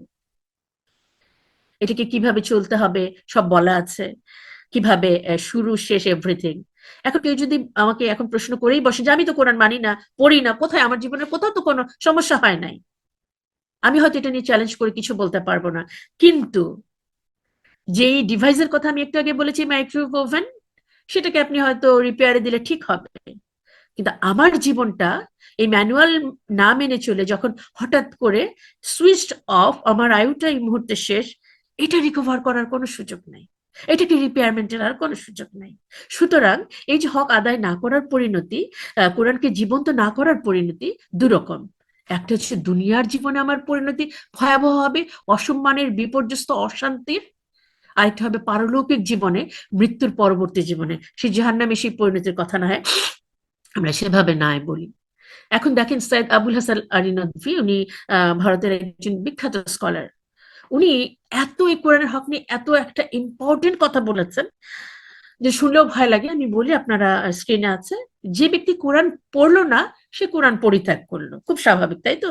এটাকে কিভাবে চলতে হবে সব বলা আছে, কিভাবে শুরু শেষ এভরিথিং। এখন কেউ যদি আমাকে এখন প্রশ্ন করেই বসে যে আমি তো কোরআন মানি না, পড়ি না, কোথায় আমার জীবনের কোথাও তো কোনো সমস্যা হয় নাই, আমি হয়তো এটা নিয়ে চ্যালেঞ্জ করে কিছু বলতে পারবো না। কিন্তু যেই ডিভাইসের কথা আমি একটু আগে বলেছি মাইক্রোওয়েভ ওভেন, সেটাকে আপনি হয়তো রিপেয়ারে দিলে ঠিক হবে, কিন্তু আমার জীবনটা এই ম্যানুয়াল না মেনে চলে যখন হঠাৎ করে সুইচ অফ, আমার আয়ুটা এই মুহূর্তে শেষ, এটা রিকভার করার কোনো সুযোগ নাই, এটাকে রিপেয়ারমেন্টের আর কোনো সুযোগ নাই। সুতরাং এই যে হক আদায় না করার পরিণতি, কোরআনকে জীবন্ত না করার পরিণতি দুরকম। একটা হচ্ছে দুনিয়ার জীবনে আমার পরিণতি ভয়াবহ হবে, অসম্মানের, বিপর্যস্ত, অশান্তির। আরেকটা হবে পারলৌকিক জীবনে, মৃত্যুর পরবর্তী জীবনে সেই জাহান্নামে সেই পরিণতির কথা না হয় আমরা সেভাবে নাই বলি। এখন দেখেন সৈয়দ আবুল হাসান আলী নদভী, উনি ভারতের একজন বিখ্যাত স্কলার। উনি এত এই কোরআনের হক নিয়ে এত একটা ইম্পর্টেন্ট কথা বলেছেন যে শুনলেও ভয় লাগে। আমি বলি, আপনারা স্ক্রিনে আছে, যে ব্যক্তি কোরআন পড়লো না সে কোরআন পরিত্যাগ করলো, খুব স্বাভাবিক তাই তো।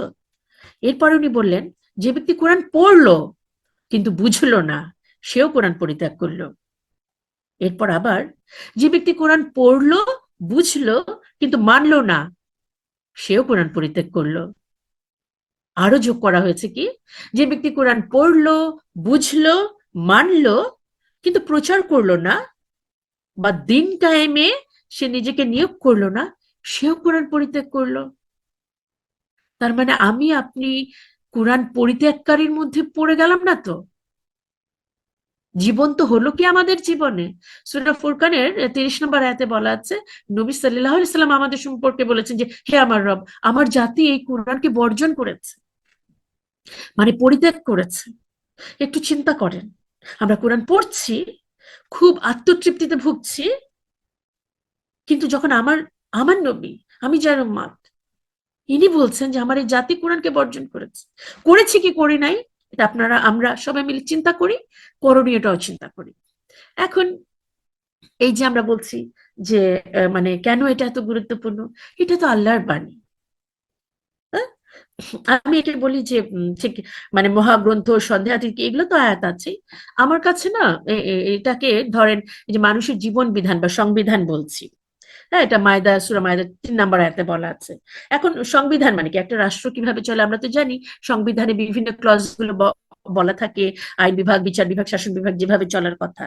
এরপরে উনি বললেন যে ব্যক্তি কোরআন পড়লো কিন্তু বুঝলো না সেও কোরআন পরিত্যাগ করলো। এরপর আবার যে ব্যক্তি কোরআন পড়লো, বুঝলো কিন্তু মানলো না সেও কোরআন পরিত্যাগ করলো। আরো যোগ করা হয়েছে কি, যে ব্যক্তি কোরআন পড়লো, বুঝলো, মানলো কিন্তু প্রচার করলো না বা দিন কায়েমে সে নিজেকে নিয়োগ করলো না সেও কোরআন পরিত্যাগ করলো। তার মানে আমি আপনি কোরআন পরিত্যাগকারীর মধ্যে পড়ে গেলাম না তো? জীবন তো হলো কি আমাদের জীবনে? সূরা ফুরকানের 30 নম্বর আয়াতে বলা আছে, নবী সাল্লাল্লাহু আলাইহি সাল্লাম আমাদের সম্পর্কে বলেছেন যে হে আমার রব, আমার জাতি এই কোরআনকে বর্জন করেছে, মানে পরিত্যাগ করেছে। একটু চিন্তা করেন, আমরা কোরআন পড়ছি, খুব আত্মতৃপ্তিতে ভুগছি, কিন্তু যখন আমার আমার নবী, আমি যার উম্মত, ইনি বলছেন যে আমার এই জাতি কোরআনকে বর্জন করেছে, করেছি কি করি নাই এটা আমরা সবাই মিলে চিন্তা করি, করণীয়টাও চিন্তা করি। এখন এই যে আমরা বলছি যে মানে কেন এটা এত গুরুত্বপূর্ণ, এটা তো আল্লাহর বাণী। হ্যাঁ? আমি এটা বলি যে ঠিক মানে মহাগ্রন্থ, সন্দেহাতীত এগুলো তো আয়াত আছে আমার কাছে না। এটাকে ধরেন এই যে মানুষের জীবন বিধান বা সংবিধান বলছি, হ্যাঁ, এটা সূরা মায়দা 3 নম্বর আয়াতে বলা আছে। এখন সংবিধান মানে কি, একটা রাষ্ট্র কিভাবে চলে আমরা তো জানি, সংবিধানে বিভিন্ন ক্লজ গুলো বলা থাকে, আইন বিভাগ, বিচার বিভাগ, শাসন বিভাগ যেভাবে চলার কথা,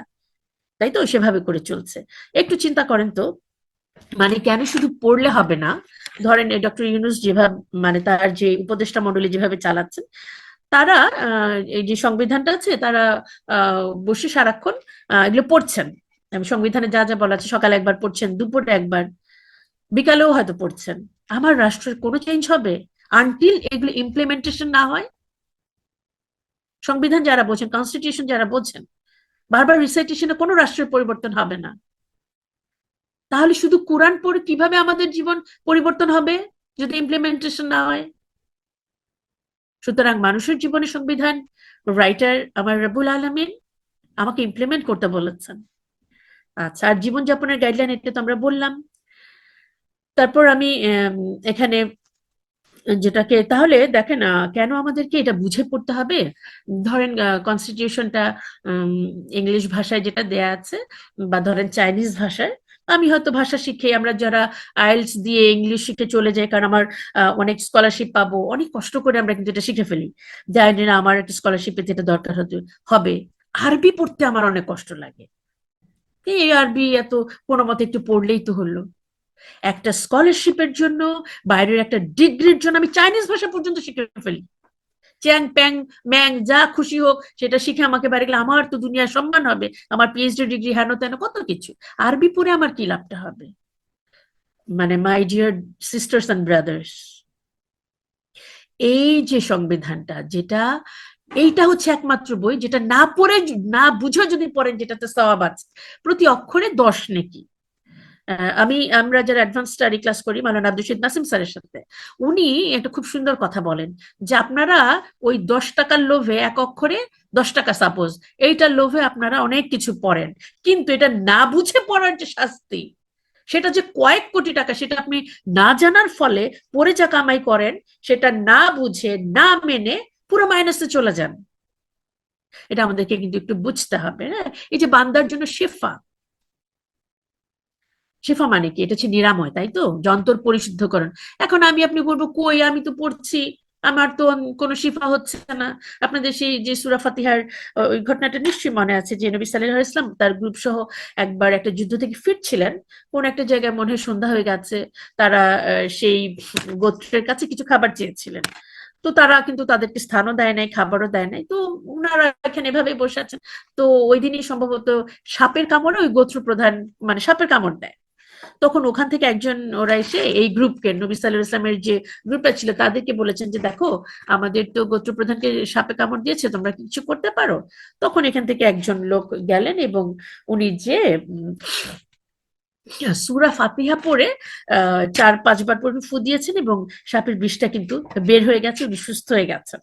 তাই তো সেভাবে করে চলছে। একটু চিন্তা করেন তো, মানে কেন শুধু পড়লে হবে না? ধরেন ডক্টর ইউনূস যেভাবে মানে তার যে উপদেষ্টা মণ্ডলী যেভাবে চালাচ্ছেন, তারা এই যে সংবিধানটা আছে তারা বসে সারাক্ষণ এগুলো পড়ছেন। সংবিধানে যা যা বলা আছে, সকালে একবার পড়ছেন, দুপুরে একবার, বিকালেও হয়তো পড়ছেন। আমার রাষ্ট্রের কোনো চেঞ্জ হবে আনটিল এগুলো ইমপ্লিমেন্টেশন না হয়? সংবিধান যারা বোঝেন, কনস্টিটিউশন যারা বোঝেন, বারবার রিসাইটেশনে কোনো রাষ্ট্রের পরিবর্তন হবে না। তাহলে শুধু কোরআন পড়ে কিভাবে আমাদের জীবন পরিবর্তন হবে যদি ইমপ্লিমেন্টেশন না হয়? সুতরাং মানুষের জীবনে সংবিধান রাইটার আমার রব্বুল আলামিন আমাকে ইমপ্লিমেন্ট করতে বলেছেন। আচ্ছা, আর জীবনযাপনের গাইডলাইন এটা তো আমরা বললাম। তারপর আমি এখানে যেটাকে তাহলে দেখেন কেন আমাদেরকে এটা বুঝে পড়তে হবে। ধরেন কনস্টিটিউশনটা ইংলিশ ভাষায় যেটা দেয়া আছে, বা ধরেন চাইনিজ ভাষায়। আমি হয়তো ভাষা শিখে, আমরা যারা আইএলটিএস দিয়ে ইংলিশ শিখে চলে যাই, কারণ আমার অনেক স্কলারশিপ পাবো, অনেক কষ্ট করে আমরা কিন্তু এটা শিখে ফেলি, জানি না আমার একটা স্কলারশিপ পেতে এটা দরকার হবে। আরবি পড়তে আমার অনেক কষ্ট লাগে, এই আরবি এত কোনো মতে একটু পড়লেই তো হলো। একটা স্কলারশিপের জন্য, বাইরের একটা ডিগ্রির জন্য আমি চাইনিজ ভাষা পর্যন্ত শিখে ফেলি, চ্যাং প্যাং ম্যাং যা খুশি হোক সেটা শিখে আমাকে বাইরে গেলে আমার তো দুনিয়ার সম্মান হবে, আমার পিএইচডি ডিগ্রি হেন তেন কত কিছু। আরবি পড়ে আমার কি লাভটা হবে? মানে my dear sisters and brothers, এই যে সংবিধানটা, যেটা এইটা হচ্ছে একমাত্র বই যেটা না পড়ে, না বুঝে যদি পড়েন যেটাতে সওয়াব আছে, প্রতি অক্ষরে 10 নেকি। আমরা যারা অ্যাডভান্স স্টাডি ক্লাস করি মাওলানা আব্দুল শহীদ নাসিম স্যারের সাথে, উনি একটা খুব সুন্দর কথা বলেন যে আপনারা ওই 10 টাকার লোভে, এক অক্ষরে 10 টাকা সাপোজ, এইটার লোভে আপনারা অনেক কিছু পড়েন, কিন্তু এটা না বুঝে পড়ার যে শাস্তি, সেটা যে কয়েক কোটি টাকা, সেটা আপনি না জানার ফলে পড়ে যা কামাই করেন, সেটা না বুঝে না মেনে পুরো মাইনাসে চলে যান। এটা আমাদেরকে কিন্তু একটু বুঝতে হবে। হ্যাঁ, এই যে বান্দার জন্য শেফা, শেফা মানে কি? এটা হচ্ছে নিরাময়, তাই তো, যন্ত্র পরিশুদ্ধকরণ। এখন আপনি বলবো কই, আমি তো পড়ছি, আমার তো কোনো শিফা হচ্ছে না। আপনাদের সেই যে সূরা ফাতিহার ওই ঘটনাটা নিশ্চয়ই মনে আছে, যে নবী সাল্লাল্লাহু আলাইহি ওয়াসাল্লাম তার গ্রুপ সহ একবার একটা যুদ্ধ থেকে ফিরছিলেন, কোন একটা জায়গায় মনে হয় সন্ধ্যা হয়ে গেছে, তারা সেই গোত্রের কাছে কিছু খাবার চেয়েছিলেন। তো তারা কিন্তু তাদেরকে স্থানও দেয় নাই, খাবারও দেয় নাই, তো ওনারা এখানে এভাবে বসে আছেন। তো ওই দিনই সম্ভবত সাপের কামড়ে ওই গোত্র প্রধান, মানে সাপের কামড় দেয়। তখন ওখান থেকে একজন, ওরা এসে এই গ্রুপকে, নবী সাল্লাল্লাহু আলাইহি ওয়াসাল্লামের যে গ্রুপটা ছিল তাদেরকে বলেছেন যে দেখো, আমাদের তো গোত্রপ্রধানকে সাপে কামড় দিয়েছে, তোমরা কিছু করতে পারো? তখন এখান থেকে একজন লোক গেলেন এবং উনি যে সূরা ফাতিহা পড়ে 4-5 বার পরে ফু দিয়েছেন, এবং সাপের বিষটা কিন্তু বের হয়ে গেছে, উনি সুস্থ হয়ে গেছেন।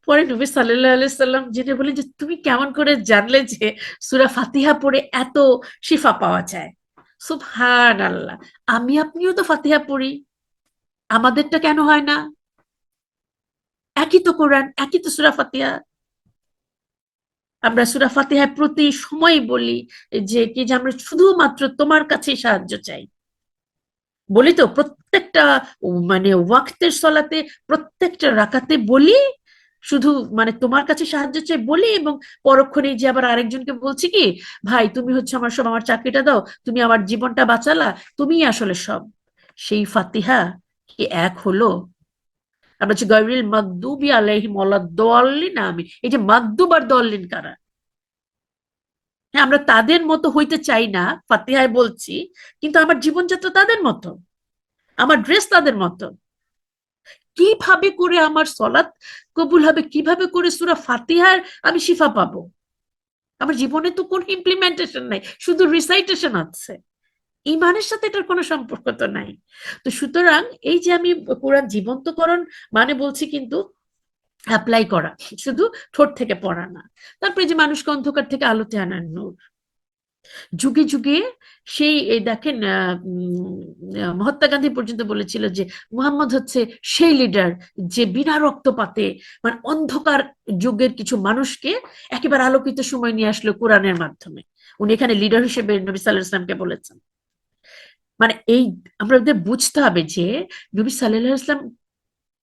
পরে নবী সাল্লাল্লাহু আলাইহি সাল্লাম যেটা বলেন যে তুমি কেমন করে জানলে যে সূরা ফাতিহা পড়ে এত শিফা পাওয়া যায়? সুবহানাল্লাহ, আপনিও তো ফাতিহা পড়ি, আমাদেরটা কেন হয় না? একই তো কোরআন, একই তো সূরা ফাতিহা। আমরা সূরা ফাতিহায় প্রতি সময় বলি যে কি, যে আমরা শুধুমাত্র তোমার কাছেই সাহায্য চাই, বলি তো প্রত্যেকটা মানে ওয়াক্তের সলাতে, প্রত্যেকটা রাকাতে বলি, শুধু মানে তোমার কাছে সাহায্য চাই বলি, এবং পরক্ষণে যে আবার আরেকজনকে বলছি কি, ভাই তুমি হচ্ছে আমার সব, আমার চাকরিটা দাও, তুমি আমার জীবনটা বাঁচালা, তুমিই আসলে সব। সেই ফাতিহা কি এক হলো? আমরা হচ্ছে গায়রিল মাগদুবি আলাইহিম ওয়ালাদ-দাল্লিন, আমি এই যে মাগদুব আর দল্লিন কারা? হ্যাঁ, আমরা তাদের মতো হইতে চাই না, ফাতিহায় বলছি, কিন্তু আমার জীবনযাত্রা তাদের মতো, আমার ড্রেস তাদের মতো। কিভাবে করে আমার সলাৎ কবুল হবে? কিভাবে করে সূরা ফাতিহার আমি শিফা পাবো? আমার জীবনে তো কোনো ইমপ্লিমেন্টেশন নাই, শুধু রিসাইটেশন আছে। ইমানের সাথে এটার কোনো সম্পর্ক তো নাই। তো সুতরাং এই যে আমি কোরআন জীবন্তকরণ মানে বলছি কিন্তু অ্যাপ্লাই করা, শুধু ঠোঁট থেকে পড়া না। তারপরে যে মানুষকে অন্ধকার থেকে আলোতে আনার নূর, যুগে যুগে সেই এই দেখেন মহাত্মা গান্ধী পর্যন্ত বলেছিল যে মুহাম্মদ হচ্ছে সেই লিডার যে বিনা রক্তপাতে মানে অন্ধকার যুগের কিছু মানুষকে একেবারে আলোকিত সময় নিয়ে আসলো কোরআনের মাধ্যমে। উনি এখানে লিডার হিসেবে নবী সাল্লাল্লাহু আলাইহি ওয়াসাল্লামকে বলেছেন। মানে এই আমাদের বুঝতে হবে যে নবী সাল্লাল্লাহু আলাইহি ওয়াসাল্লাম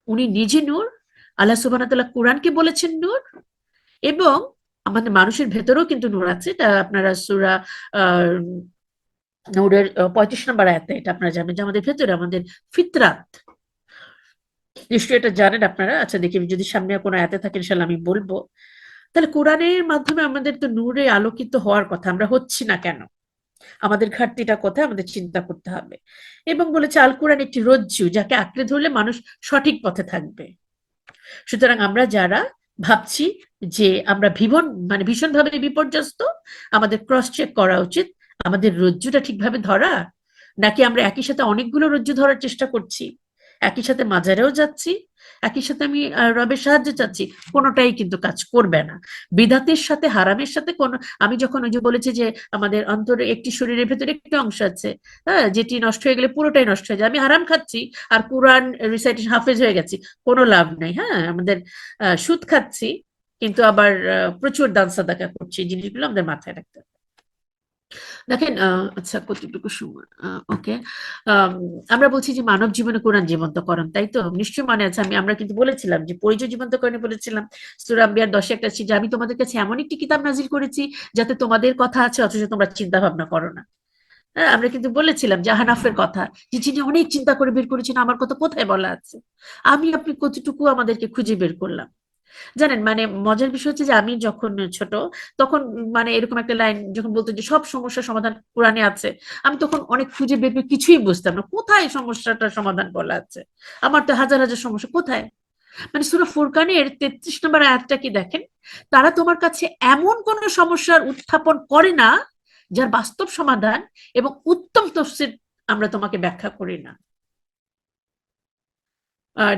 উনি নিজে নূর, আল্লাহ সুবহানাহু ওয়া তাআলা কোরআনকে বলেছেন নূর, এবং আমাদের মানুষের ভেতরেও কিন্তু নূর আছে। এটা আপনারা সূরা নূরের 35 নম্বর আয়াতে এটা আপনারা জানেন যে আমাদের ভেতরে আমাদের ফিতরাত, নিশ্চয়ই এটা জানেন আপনারা। আচ্ছা দেখি যদি সামনে কোনো আয়াতে থাকে ইনশাআল্লাহ আমি বলবো। তাহলে কোরআনের মাধ্যমে আমাদের তো নূরে আলোকিত হওয়ার কথা, আমরা হচ্ছি না কেন? আমাদের ঘাটতিটা কোথায় আমাদের চিন্তা করতে হবে। এবং বলেছে আল কোরআন একটি রজ্জু যাকে আঁকড়ে ধরলে মানুষ সঠিক পথে থাকবে। সুতরাং আমরা যারা ভাবছি যে আমরা ভীষণভাবে বিপর্যস্ত, আমাদের ক্রস চেক করা উচিত আমাদের রজ্জুটা ঠিকভাবে ধরা, নাকি আমরা একই সাথে অনেকগুলো রজ্জু ধরার চেষ্টা করছি, একই সাথে মাজারেও যাচ্ছি, একই সাথে আমি রবের সাহায্য চাচ্ছি, কোনোটাই কিন্তু কাজ করবে না। বিদাতের সাথে হারামের সাথে কোনো, আমি যখন ওই যে বলেছি যে আমাদের অন্তরে একটি শরীরের ভেতরে একটি অংশ আছে, হ্যাঁ, যেটি নষ্ট হয়ে গেলে পুরোটাই নষ্ট হয়ে যায়। আমি হারাম খাচ্ছি আর কোরআন রিসাইটেশন হাফেজ হয়ে গেছি, কোনো লাভ নাই। হ্যাঁ, আমাদের সুদ খাচ্ছি কিন্তু আবার প্রচুর দান সাদাকা করছি, এই জিনিসগুলো আমাদের মাথায় রাখতে হবে। দেখেন আচ্ছা কতটুকু সময়, ওকে, আমরা বলছি যে মানব জীবনে কোরআন জীবন্তকরণ, তাই তো? নিশ্চয়ই মনে আছে আমরা কিন্তু বলেছিলাম যে পরিচয় জীবন্তকরণে বলেছিলাম সূরা আম্বিয়ার 10 একটা যে আমি তোমাদের কাছে এমন একটি কিতাব নাজিল করেছি যাতে তোমাদের কথা আছে অথচ তোমরা চিন্তা ভাবনা করো না। হ্যাঁ, আমরা কিন্তু বলেছিলাম জাহানাফের কথা, যে যিনি অনেক চিন্তা করে বের করেছেন আমার কথা কোথায় বলা আছে, আমি আপনি কতটুকু আমাদেরকে খুঁজে বের করলাম। জানেন মানে মজার বিষয় হচ্ছে যে আমি যখন ছোট তখন মানে এরকম একটা লাইন যখন বলতো যে সব সমস্যার সমাধান কোরআনে আছে, আমি তখন অনেক খুঁজে বের করে কিছুই বুঝতাম না কোথায় সমস্যাটার সমাধান বলা আছে। আমার তো হাজার হাজার সমস্যা কোথায়। মানে সূরা ফুরকানের 33 নম্বর আয়াতটা কি দেখেন, তারা তোমার কাছে এমন কোন সমস্যার উত্থাপন করে না যার বাস্তব সমাধান এবং উত্তম তফসির আমরা তোমাকে ব্যাখ্যা করি না।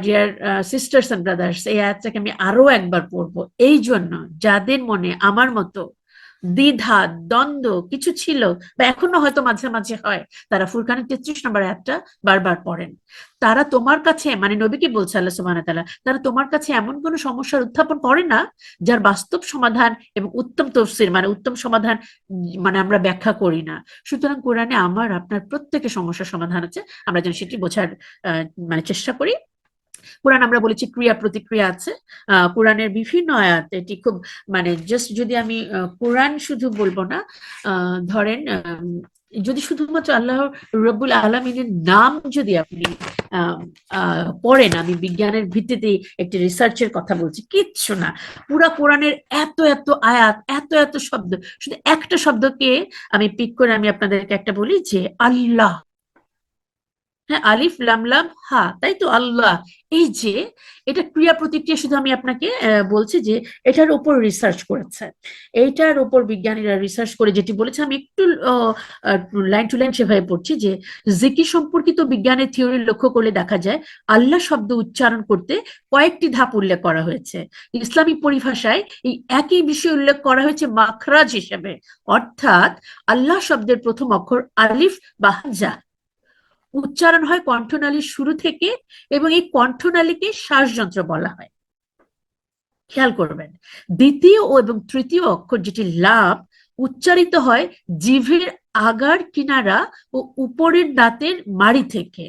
ডিয়ার সিস্টার্স এন্ড ব্রাদার্স, এই আয়াতটাকে আমি আরো একবার পড়বো এই জন্য যাদের মনে আমার মতো দ্বিধা দ্বন্দ্ব কিছু ছিল বা এখনো হয়তো মাঝে মাঝে হয়, তারা ফুরকানের 33 নম্বর আয়াতটা বারবার পড়েন। তারা তোমার কাছে মানে নবীকে বলছে আল্লাহ সুবহানাহু ওয়া তাআলা, তারা তোমার কাছে এমন কোনো সমস্যার উত্থাপন করে না যার বাস্তব সমাধান এবং উত্তম তফসির মানে উত্তম সমাধান মানে আমরা ব্যাখ্যা করি না। সুতরাং কোরআনে আমার আপনার প্রত্যেকের সমস্যার সমাধান আছে, আমরা যেন সেটি বোঝার মানে চেষ্টা করি। কোরআন আমরা বলেছি ক্রিয়া প্রতিক্রিয়া আছে। কোরআনের বিভিন্ন আয়াত এটি খুব মানে জাস্ট যদি আমি কোরআন শুধু বলবো না, ধরেন যদি শুধুমাত্র আল্লাহ রব্বুল আলামিনের নাম যদি আপনি পড়েন, আমি বিজ্ঞানের ভিত্তিতে একটি রিসার্চের কথা বলছি, কিচ্ছু না, পুরা কোরআনের এত এত আয়াত এত এত শব্দ, শুধু একটা শব্দকে আমি পিক করে আমি আপনাদেরকে একটা বলি যে আল্লাহ। হ্যাঁ, আলিফ লাম লাম হা, তাই তো আল্লাহ। এই যে এটা ক্রিয়া প্রতিক্রিয়া, শুধু আমি আপনাকে বলছি যে এটার উপর রিসার্চ করেছে, এইটার উপর বিজ্ঞানীরা রিসার্চ করে যেটি বলেছে আমি একটু লাইন টু লাইন সেভাবে পড়ছি যে জিকির সম্পর্কিত বিজ্ঞানের থিওরি লক্ষ্য করলে দেখা যায় আল্লাহ শব্দ উচ্চারণ করতে কয়েকটি ধাপ উল্লেখ করা হয়েছে। ইসলামী পরিভাষায় এই একই বিষয় উল্লেখ করা হয়েছে মাখরাজ হিসেবে, অর্থাৎ আল্লাহ শব্দের প্রথম অক্ষর আলিফ বা হামজা উচ্চারণ হয় কণ্ঠনালীর শুরু থেকে এবং এই কণ্ঠনালীকে শ্বাসযন্ত্র বলা হয়। খেয়াল করবেন দ্বিতীয় ও এবং তৃতীয় অক্ষর যেটি লাম উচ্চারিত হয় জিভের আগার কিনারা ও উপরের দাঁতের মাড়ি থেকে,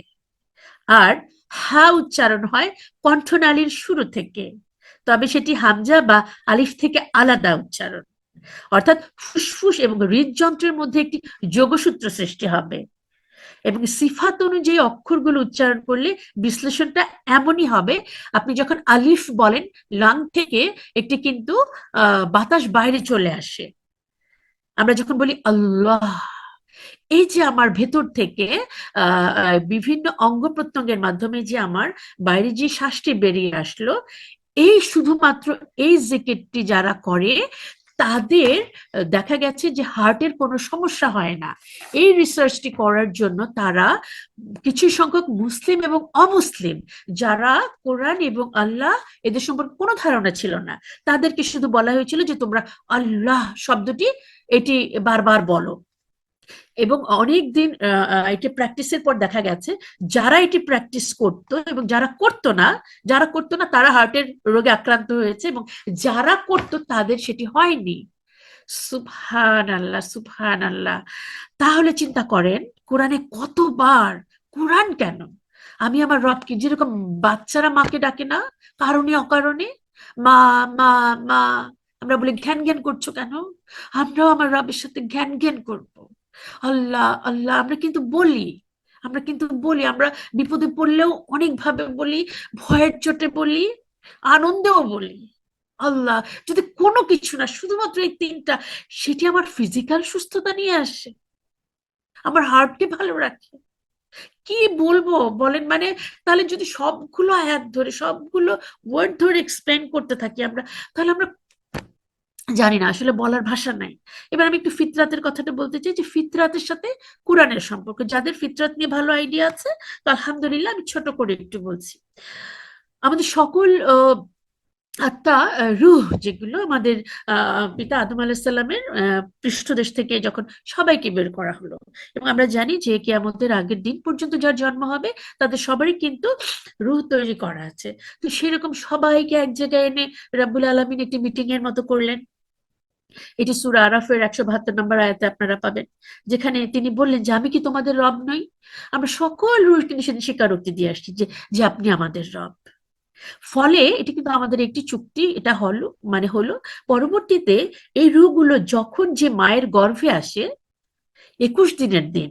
আর হা উচ্চারণ হয় কণ্ঠনালীর শুরু থেকে, তবে সেটি হামজা বা আলিফ থেকে আলাদা উচ্চারণ, অর্থাৎ ফুসফুস এবং হৃদযন্ত্রের মধ্যে একটি যোগসূত্র সৃষ্টি হবে। এবং সিফাত অনুযায়ী অক্ষরগুলো উচ্চারণ করলে বিশ্লেষণটা এমনই হবে, আপনি যখন আলিফ বলেন লাং থেকে একটি কিন্তু বাতাস বাইরে চলে আসে। আমরা যখন বলি আল্লাহ, এই যে আমার ভেতর থেকে বিভিন্ন অঙ্গ প্রত্যঙ্গের মাধ্যমে যে আমার বাইরে যে শ্বাসটি বেরিয়ে আসলো, এই শুধুমাত্র এই জিকিরটি যারা করে তাদের দেখা গেছে যে হার্টের কোনো সমস্যা হয় না। এই রিসার্চটি করার জন্য তারা কিছু সংখ্যক মুসলিম এবং অমুসলিম যারা কোরআন এবং আল্লাহ এদের সম্পর্কে কোনো ধারণা ছিল না, তাদেরকে শুধু বলা হয়েছিল যে তোমরা আল্লাহ শব্দটি এটি বারবার বলো। এবং অনেক দিন এটি প্র্যাকটিসের পর দেখা গেছে যারা এটি প্র্যাকটিস করতো এবং যারা করতো না তারা হার্টের রোগে আক্রান্ত হয়েছে, এবং যারা করতো তাদের সেটি হয়নি। সুবহান আল্লাহ, সুবহান আল্লাহ। তাহলে চিন্তা করেন কোরআনে কতবার, কোরআন কেন, আমি আমার রবকে যেরকম বাচ্চারা মাকে ডাকে না কারণে অকারণে, মা মা মা, আমরা বলি ঘ্যান ঘ্যান করছো কেন, আমরাও আমার রবের সাথে ঘ্যান ঘ্যান করবো আল্লাহ আল্লাহ। আমরা কিন্তু বলি আমরা বিপদে পড়লেও অনেক ভাবে বলি, ভয়ের চোটে বলি, আনন্দেও বলি আল্লাহ। যদি কোনো কিছু না, শুধুমাত্র এই তিনটা, সেটি আমার ফিজিক্যাল সুস্থতা নিয়ে আসে, আমার হার্টকে ভালো রাখে, কি বলবো বলেন? মানে তাহলে যদি সবগুলো আয়াত ধরে সবগুলো ওয়ার্ড ধরে এক্সপ্লেন করতে থাকি আমরা, তাহলে আমরা জানি না, আসলে বলার ভাষা নাই। এবার আমি একটু ফিতরাতের কথাটা বলতে চাই, যে ফিতরাতের সাথে কোরআনের সম্পর্ক, যাদের ফিতরাত নিয়ে ভালো আইডিয়া আছে, তো আলহামদুলিল্লাহ আমি ছোট করে একটু বলছি। আমাদের সকল আত্মা, রূহ, যেগুলো আমাদের পিতা আদম আলাইসাল্লামের পৃষ্ঠদেশ থেকে যখন সবাইকে বের করা হলো, এবং আমরা জানি যে কিয়ামতের আগের দিন পর্যন্ত যার জন্ম হবে তাদের সবারই কিন্তু রূহ তৈরি করা আছে। তো সেরকম সবাইকে এক জায়গায় এনে রাব্বুল আলামিন একটি মিটিং এর মতো করলেন। এটি সূরা আরাফের 172 নম্বর আয়াতে আপনারা পাবেন, যেখানে তিনি বললেন যে আমি কি তোমাদের রব নই? আমরা সকল রূহ কিন্তু সেদিন স্বীকারোক্তি দিয়ে আসছি যে যে আপনি আমাদের রব। ফলে এটি কিন্তু আমাদের একটি চুক্তি, এটা হলো মানে হলো পরবর্তীতে এই রূহগুলো যখন যে মায়ের গর্ভে আসে 21 দিনের দিন,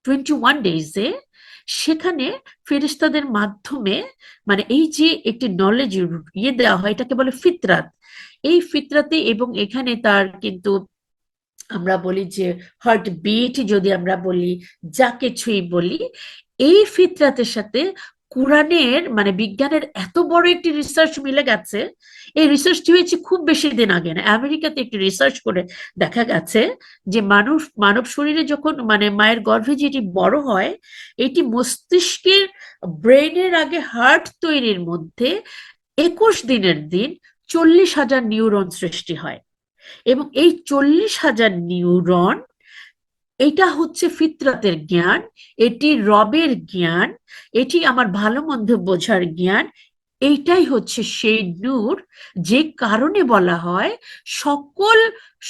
21 ডেজে, সেখানে ফেরেশতাদের মাধ্যমে, মানে এই যে একটি নলেজ দেওয়া হয়, এটাকে বলে ফিতরাত। এই ফিতরাতে, এবং এখানে তার কিন্তু আমরা বলি যে হার্ট বিট, যদি আমরা বলি যা কিছুই বলি, এই ফিতরাতের সাথে কোরআনের মানে বিজ্ঞানের এত বড় একটি রিসার্চ মিলে গেছে। এই রিসার্চটি হয়েছে খুব বেশি দিন আগে না, আমেরিকাতে একটি রিসার্চ করে দেখা গেছে যে মানব শরীরে যখন মানে মায়ের গর্ভে যেটি বড় হয়, এটি মস্তিষ্কের, ব্রেনের আগে হার্ট তৈরির মধ্যে 21 দিনের দিন 40,000 নিউরন সৃষ্টি হয়। এবং এই 40,000 নিউরন, এটা হচ্ছে ফিতরাতের জ্ঞান, এটি রবের জ্ঞান, এটি আমার ভালো মন্দ বোঝার জ্ঞান। এইটাই হচ্ছে সেই নূর, যে কারণে বলা হয় সকল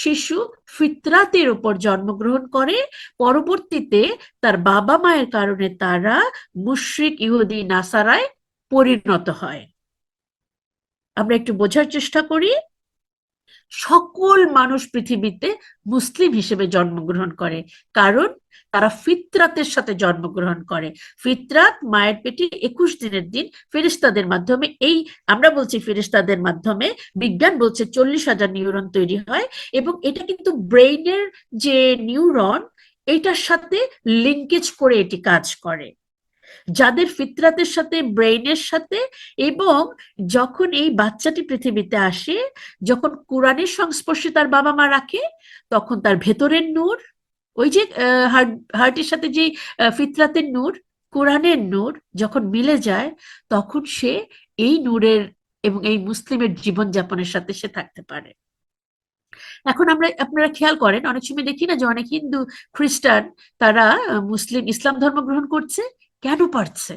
শিশু ফিতরাতের উপর জন্মগ্রহণ করে, পরবর্তীতে তার বাবা মায়ের কারণে তারা মুশরিক, ইহুদি, নাসারায় পরিণত হয়। আমরা একটু বোঝার চেষ্টা করি, সকল মানুষ পৃথিবীতে মুসলিম হিসেবে জন্মগ্রহণ করে, কারণ তারা ফিতরাতের সাথে জন্মগ্রহণ করে। ফিতরাত মায়ের পেটে 21 দিনের দিন ফেরেশতাদের মাধ্যমে, এই আমরা বলছি ফেরেশতাদের মাধ্যমে, বিজ্ঞান বলছে 40,000 নিউরন তৈরি হয়। এবং এটা কিন্তু ব্রেইনের যে নিউরন, এটার সাথে লিঙ্কেজ করে এটি কাজ করে, যাদের ফিতরাতের সাথে, ব্রেইনের সাথে। এবং যখন এই বাচ্চাটি পৃথিবীতে আসে, যখন কোরআনের সংস্পর্শে তার বাবা মা রাখে, তখন তার ভেতরের নূর, ওই যে হার্টের সাথে যে ফিতরাতের নূর, কোরআনের নূর যখন মিলে যায়, তখন সে এই নূরের এবং এই মুসলিমের জীবনযাপনের সাথে সে থাকতে পারে। এখন আপনারা খেয়াল করেন, অনেক সময় দেখি না যে অনেক হিন্দু, খ্রিস্টান, তারা ইসলাম ধর্ম গ্রহণ করছে। কেন পারছে?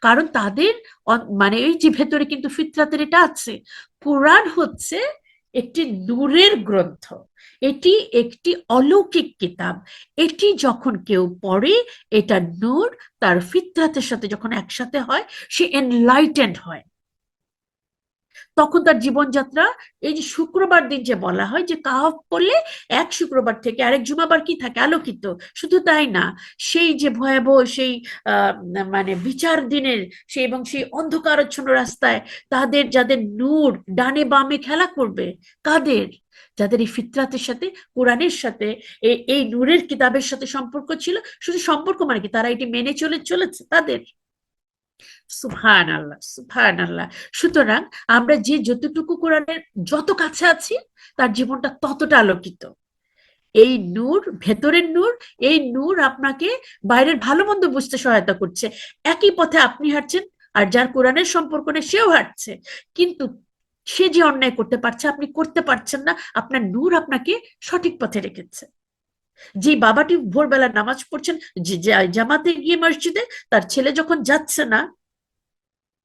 কারণ তাদের মানে এই যে ভেতরে কিন্তু ফিতরাতের এটা আছে। কোরআন হচ্ছে একটি নূরের গ্রন্থ, এটি একটি অলৌকিক কিতাব। এটি যখন কেউ পড়ে, এটা নূর তার ফিতরাতের সাথে যখন একসাথে হয়, সে এনলাইটেন্ড হয়। তখন তার জীবনযাত্রা, এই যে শুক্রবার দিন যে বলা হয় যে কাহফ পড়লে এক শুক্রবার থেকে আরেক জুমাবার কি থাকে? আলোকিত। শুধু তাই না, সেই যে ভয়াবহ সেই মানে বিচার দিনের সেই, এবং সেই অন্ধকারাচ্ছন্ন রাস্তায় তাদের যাদের নূর ডানে বামে খেলা করবে, কাদের? যাদের এই ফিতরাতের সাথে, কোরআনের সাথে, এই নূরের কিতাবের সাথে সম্পর্ক ছিল। শুধু সম্পর্ক মানে কি, তারা এটি মেনে চলেছে তাদের। সুবহান আল্লাহ, সুবহান আল্লাহ। সুতরাং আমরা যে যতটুকু কোরআনের যত কাছে আছি, তার জীবনটা ততটা আলোকিত। এই নূর, ভেতরের নূর, এই নূর আপনাকে বাইরের ভালো মন্দ বুঝতে সহায়তা করছে। একই পথে আপনি হাঁটছেন, আর যার কোরআনের সম্পর্ক নেই সেও হাঁটছে, কিন্তু সে যে অন্যায় করতে পারছে, আপনি করতে পারছেন না। আপনার নূর আপনাকে সঠিক পথে রেখেছে। যে বাবাটি ভোরবেলা নামাজ পড়ছেন, জামাতে গিয়ে মসজিদে, তার ছেলে যখন যাচ্ছে না,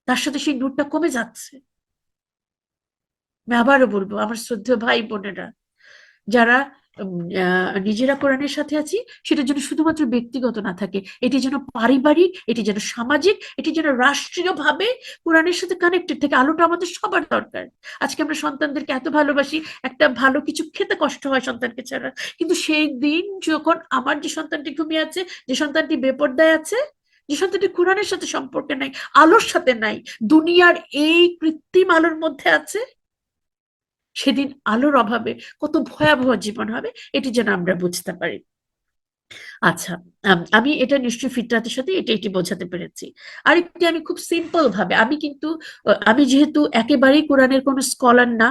তার সাথে সেই নূরটা কমে যাচ্ছে। আমি আবারও বলবো, আমার শ্রদ্ধেয় ভাই বোনেরা, যারা নিজেরা কোরআনের সাথে আছি, সেটা যেন শুধুমাত্র ব্যক্তিগত না থাকে, এটি যেন পারিবারিক, এটি যেন সামাজিক, এটি যেন রাষ্ট্রীয় ভাবে কোরআনের সাথে কানেক্টেড থাকে। আলোটা আমাদের সবার দরকার। আজকে আমরা সন্তানদেরকে এত ভালোবাসি, একটা ভালো কিছু খেতে কষ্ট হয় সন্তানকে ছাড়া, কিন্তু সেই দিন যখন আমার যে সন্তানটি ঘুমিয়ে আছে, যে সন্তানটি বেপরদায় আছে, যে সন্তানটি কোরআনের সাথে সম্পর্কে নাই, আলোর সাথে নাই, দুনিয়ার এই কৃত্রিম আলোর মধ্যে আছে, সেদিন আলোর অভাবে কত ভয়াবহ জীবন হবে, এটি যেন আমরা বুঝতে পারি। আচ্ছা, আমি এটা নিশ্চয়ই ফিতরাতের সাথে এটা এটি বোঝাতে পেরেছি। আরেকটি, আমি খুব সিম্পল ভাবে, আমি কিন্তু আমি যেহেতু একেবারেই কোরআনের কোনো স্কলার না,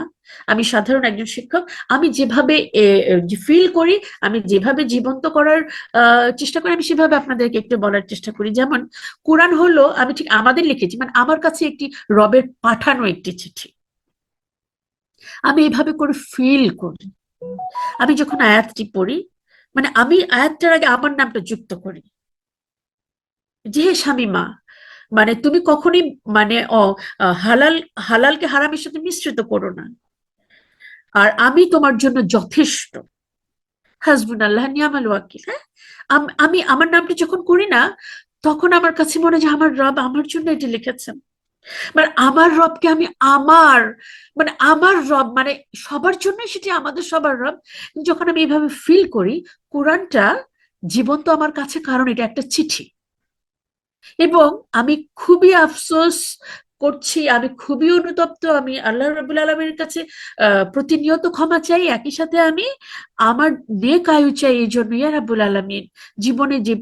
আমি সাধারণ একজন শিক্ষক, আমি যেভাবে ফিল করি, আমি যেভাবে জীবন্ত করার চেষ্টা করি, আমি সেভাবে আপনাদেরকে একটু বলার চেষ্টা করি। যেমন কোরআন হলো, আমি ঠিক আমাদের লিখেছি, মানে আমার কাছে একটি রবের পাঠানো একটি চিঠি। আমি এইভাবে করে ফিল করি। আমি যখন আয়াতটি পড়ি, মানে আমি আয়াতটার আগে আমার নামটা যুক্ত করি, যে হে শামীমা, মানে তুমি কখনই, মানে হালাল, হালালকে হারামের সাথে মিশ্রিত করো না, আর আমি তোমার জন্য যথেষ্ট। হাসবুনাল্লাহ নিয়ামাল ওয়াকিল। হ্যাঁ, আমি আমার নামটা যখন করি না, তখন আমার কাছে মনে হয় যে আমার রব আমার জন্য এটি লিখেছেন। মানে আমার রবকে আমি আমার, মানে আমার রব, মানে সবার জন্য সেটি আমাদের সবার রব। যখন আমি এইভাবে ফিল করি, কোরআনটা জীবন্ত আমার কাছে, কারণ এটা একটা চিঠি। এবং আমি খুবই আফসোস করছি, আমি খুবই অনুতপ্ত, আমি আল্লাহ রাব্বুল আলামিনের কাছে প্রতিনিয়ত ক্ষমা চাই, একই সাথে আমি আমার নেক আয়ু চাই। এই জন্য ইয়া রাব্বুল আলামিন, জীবনে যে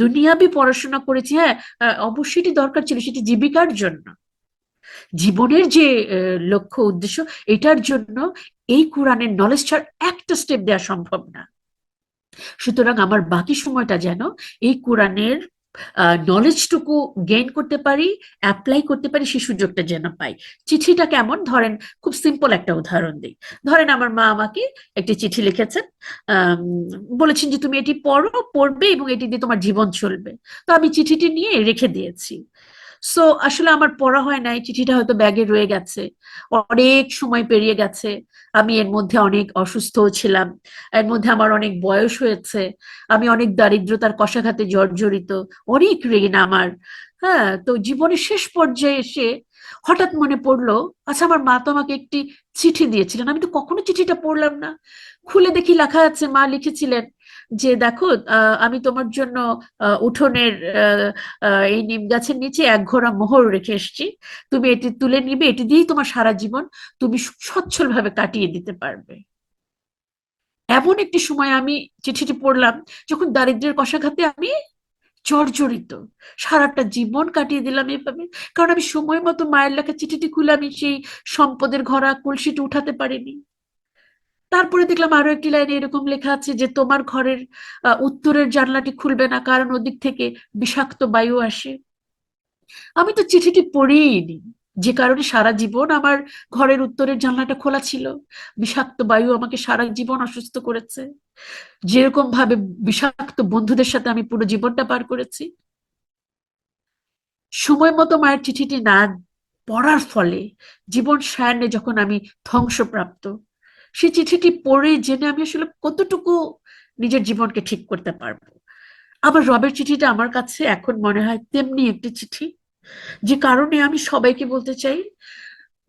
দুনিয়াবি পড়াশোনা করেছি, হ্যাঁ, অবশ্যই এটি দরকার ছিল, সেটি জীবিকার জন্য, জীবনের যে লক্ষ্য উদ্দেশ্য, এটার জন্য এই কোরআনের নলেজ ছাড়া একটা স্টেপ দেওয়া সম্ভব না। সুতরাং আমার বাকি সময়টা যেন এই কোরআনের নলেজটুকু গেইন করতে পারি, অ্যাপ্লাই করতে পারি, সেই সুযোগটা যেন পাই। চিঠিটা কেমন, ধরেন খুব সিম্পল একটা উদাহরণ দিই। ধরেন আমার মা আমাকে একটি চিঠি লিখেছেন, আম, বলেছেন যে তুমি এটি পড়ো, পড়বে এবং এটি দিয়ে তোমার জীবন চলবে। তো আমি চিঠিটি নিয়ে রেখে দিয়েছি। সো আসলে আমার পড়া হয় নাই, চিঠিটা হয়তো ব্যাগে রয়ে গেছে, অনেক সময় পেরিয়ে গেছে। আমি এর মধ্যে অনেক অসুস্থও ছিলাম, এর মধ্যে আমার অনেক বয়স হয়েছে, আমি অনেক দারিদ্রতার কষাঘাতে জর্জরিত, অনেক ঋণ আমার। হ্যাঁ, তো জীবনের শেষ পর্যায়ে এসে হঠাৎ মনে পড়লো, আচ্ছা আমার মা তো আমাকে একটি চিঠি দিয়েছিলেন, আমি তো কখনো চিঠিটা পড়লাম না। খুলে দেখি লেখা আছে, মা লিখেছিলেন যে দেখো, আমি তোমার জন্য উঠোনের আহ, এই নিম গাছের নিচে এক ঘোড়া মোহর রেখে এসেছি, তুমি এটি তুলে নিবে, এটি দিয়েই তোমার সারা জীবন তুমি সচ্ছল ভাবে কাটিয়ে দিতে পারবে। এমন একটি সময় আমি চিঠিটি পড়লাম, যখন দারিদ্র্যের কষাঘাতে আমি জর্জরিত, সারাটা জীবন কাটিয়ে দিলাম এভাবে, কারণ আমি সময় মতো মায়ের লেখা চিঠিটি খুলে আমি সেই সম্পদের ঘরা কলসিটি উঠাতে পারিনি। তারপরে দেখলাম আরো একটি লাইনে এরকম লেখা আছে যে তোমার ঘরের উত্তরের জানলাটি খুলবে না, কারণ ওদিক থেকে বিষাক্ত বায়ু আসে। আমি তো চিঠিটি পড়িনি, যে কারণে সারা জীবন আমার ঘরের উত্তরের জানলাটা খোলা ছিল। বিষাক্ত বায়ু আমাকে সারা জীবন অসুস্থ করেছে, যেরকম ভাবে বিষাক্ত বন্ধুদের সাথে আমি পুরো জীবনটা পার করেছি। সময় মতো মায়ের চিঠিটি না পড়ার ফলে জীবন সায়ান্নে যখন আমি ধ্বংসপ্রাপ্ত, সেই চিঠিটি পড়ে জেনে আমি আসলে কতটুকু নিজের জীবনকে ঠিক করতে পারবো। আবার রবের চিঠিটা আমার কাছে এখন মনে হয় তেমনি একটি চিঠি, যে কারণে আমি সবাইকে বলতে চাই,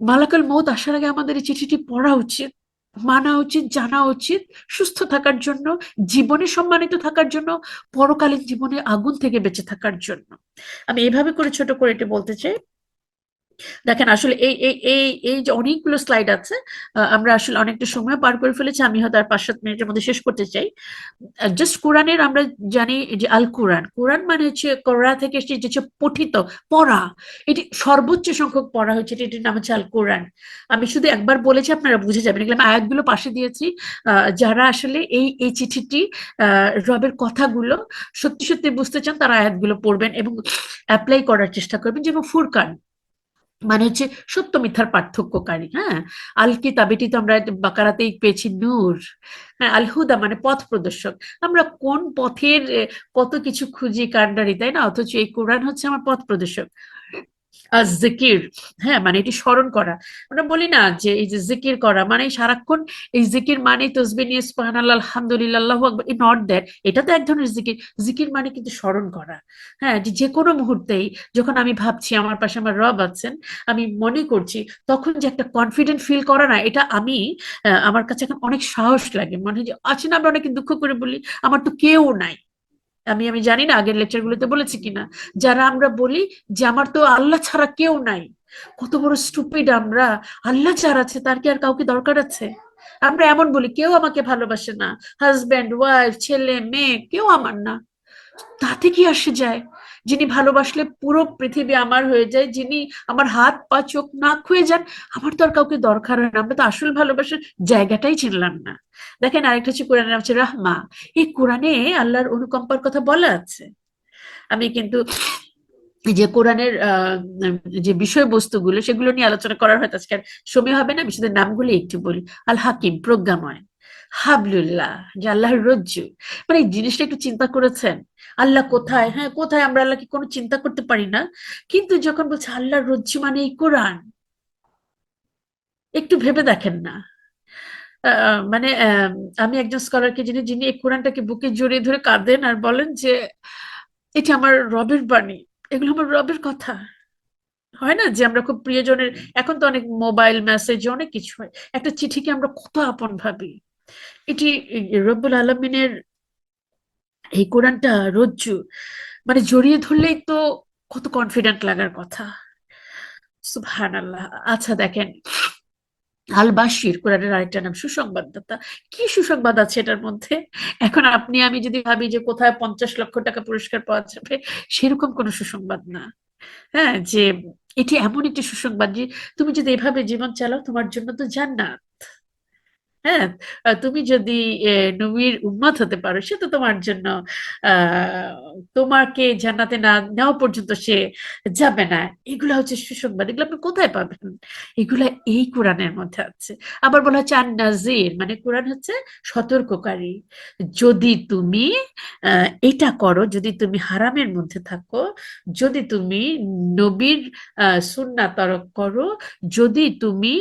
মালাকুল মউত আসার আগে আমাদের এই চিঠিটি পড়া উচিত, মানা উচিত, জানা উচিত, সুস্থ থাকার জন্য, জীবনে সম্মানিত থাকার জন্য, পরকালীন জীবনে আগুন থেকে বেঁচে থাকার জন্য। আমি এভাবে করে ছোট করে এটি বলতে চাই। দেখেন আসলে এই এই এই এই যে অনেকগুলো স্লাইড আছে, আমরা আসলে অনেকটা সময় পার করে ফেলেছি, আমি হয়তো আর 5-7 মিনিটের মধ্যে শেষ করতে চাই। জাস্ট কোরআনের আমরা জানি যে আল কোরআন, কোরআন মানে হচ্ছে কোরআন থেকে এসেছে, যে হচ্ছে পঠিত, পড়া। এটি সর্বোচ্চ সংখ্যক পড়া হচ্ছে, এটির নাম হচ্ছে আল কোরআন। আমি শুধু একবার বলেছি, আপনারা বুঝে যাবেন, এগুলো আমি আয়াতগুলো পাশে দিয়েছি। যারা আসলে এই এই চিঠিটি রবের কথাগুলো সত্যি সত্যি বুঝতে চান, তারা আয়াতগুলো পড়বেন এবং অ্যাপ্লাই করার চেষ্টা করবেন। যেমন ফুরকান মানে হচ্ছে সত্য মিথ্যার পার্থক্যকারী। হ্যাঁ, আল কিতাব, এটি তো আমরা বাকারাতেই পেয়েছি নূর। হ্যাঁ, আল হুদা মানে পথ প্রদর্শক। আমরা কোন পথের কত কিছু খুঁজি কান্ডারি, তাই না? অথচ এই কোরআন হচ্ছে আমার পথ প্রদর্শক। আর জিকির, হ্যাঁ মানে এটি স্মরণ করা। আমরা বলি না যে এই যে জিকির করা মানে সারাক্ষণ এই জিকির মানে তসবিহ নিয়ে সুবহানাল্লাহ আলহামদুলিল্লাহ আল্লাহু আকবার, নট দ্যাট, এটা তো এক ধরনের জিকির। জিকির মানে কিন্তু স্মরণ করা। হ্যাঁ, যে যে কোনো মুহূর্তেই যখন আমি ভাবছি আমার পাশে আমার রব আছেন, আমি মনে করছি, তখন যে একটা কনফিডেন্ট ফিল করা না, এটা আমি আমার কাছে এখন অনেক সাহস লাগে। মনে হয় যে আছে না, আমরা অনেকে দুঃখ করে বলি আমার তো কেউ নাই। আমি আমি জানি না আগের লেকচার গুলোতে বলেছি কিনা, যারা আমরা বলি যে আমার তো আল্লাহ ছাড়া কেউ নাই, কত বড় স্টুপিড আমরা। আল্লাহ যার আছে তার কি আর কাউকে দরকার আছে? আমরা এমন বলি কেউ আমাকে ভালোবাসে না, হাজব্যান্ড ওয়াইফ ছেলে মেয়ে কেউ আমার না। তাতে কি আসে যায়? যিনি ভালোবাসলে পুরো পৃথিবী আমার হয়ে যায়, যিনি আমার হাত পা চোখ নাক হয়ে যান, আমার তো আর কাউকে দরকার হয় না। আমরা তো আসল ভালোবাসার জায়গাটাই চিনলাম না। দেখেন আরেকটা হচ্ছে কোরআনের নাম হচ্ছে রাহমা। এই কোরআনে আল্লাহর অনুকম্পার কথা বলা আছে। আমি কিন্তু এই যে কোরআনের যে বিষয়বস্তুগুলো সেগুলো নিয়ে আলোচনা করার হয়তো আজকে আর সময় হবে না, আমি শুধু নামগুলো একটু বলি। আল হাকিম প্রজ্ঞাময়, হাবলুল্লাহ যে আল্লাহর রজ্জু। মানে এই জিনিসটা একটু চিন্তা করেছেন? আল্লাহ কোথায়? হ্যাঁ কোথায়, আমরা আল্লাহকে কোনো চিন্তা করতে পারি না, কিন্তু যখন বলছে আল্লাহর রজ্জু মানে এই কোরআন, একটু ভেবে দেখেন না। মানে আমি একজন স্কলারকে যিনি যিনি এই কোরআনটাকে বুকে জড়িয়ে ধরে কাঁদেন আর বলেন যে এটা আমার রবের বাণী, এগুলো আমার রবের কথা। হয় না যে আমরা খুব প্রিয়জনের, এখন তো অনেক মোবাইল মেসেজ অনেক কিছু হয়, একটা চিঠিকে আমরা কত আপন ভাবি। এটি রব্বুল আলমিনের এই কোরআনটা রজ্জু, মানে জড়িয়ে ধরলেই তো কত কনফিডেন্ট লাগার কথা। সুবহানাল্লাহ। আচ্ছা দেখেন, আল বাশির কোরআনের আরেকটা নাম, সুসংবাদদাতা। কি সুসংবাদ আছে এটার মধ্যে? এখন আপনি আমি যদি ভাবি যে কোথায় 50 লক্ষ টাকা পুরস্কার পাওয়া যাবে, সেরকম কোনো সুসংবাদ না। হ্যাঁ, যে এটি এমন একটি সুসংবাদ যে তুমি যদি এভাবে জীবন চালাও তোমার জন্য তো জান্নাত। হ্যাঁ, তুমি যদি নবীর উম্মত হতে পারো, সে তো তোমার জন্য আহ তোমাকে জান্নাতে না নেওয়া পর্যন্ত সে যাবে না। এগুলা হচ্ছে সুসংবাদ, এগুলো আপনি কোথায় পাবেন? এগুলা এই কোরআনের মধ্যে আছে। আবার বলা হচ্ছে আন নাজির, মানে কোরআন হচ্ছে সতর্ককারী। যদি তুমি এটা করো, যদি তুমি হারামের মধ্যে থাকো, যদি তুমি নবীর সুন্নাহ তরক করো, যদি তুমি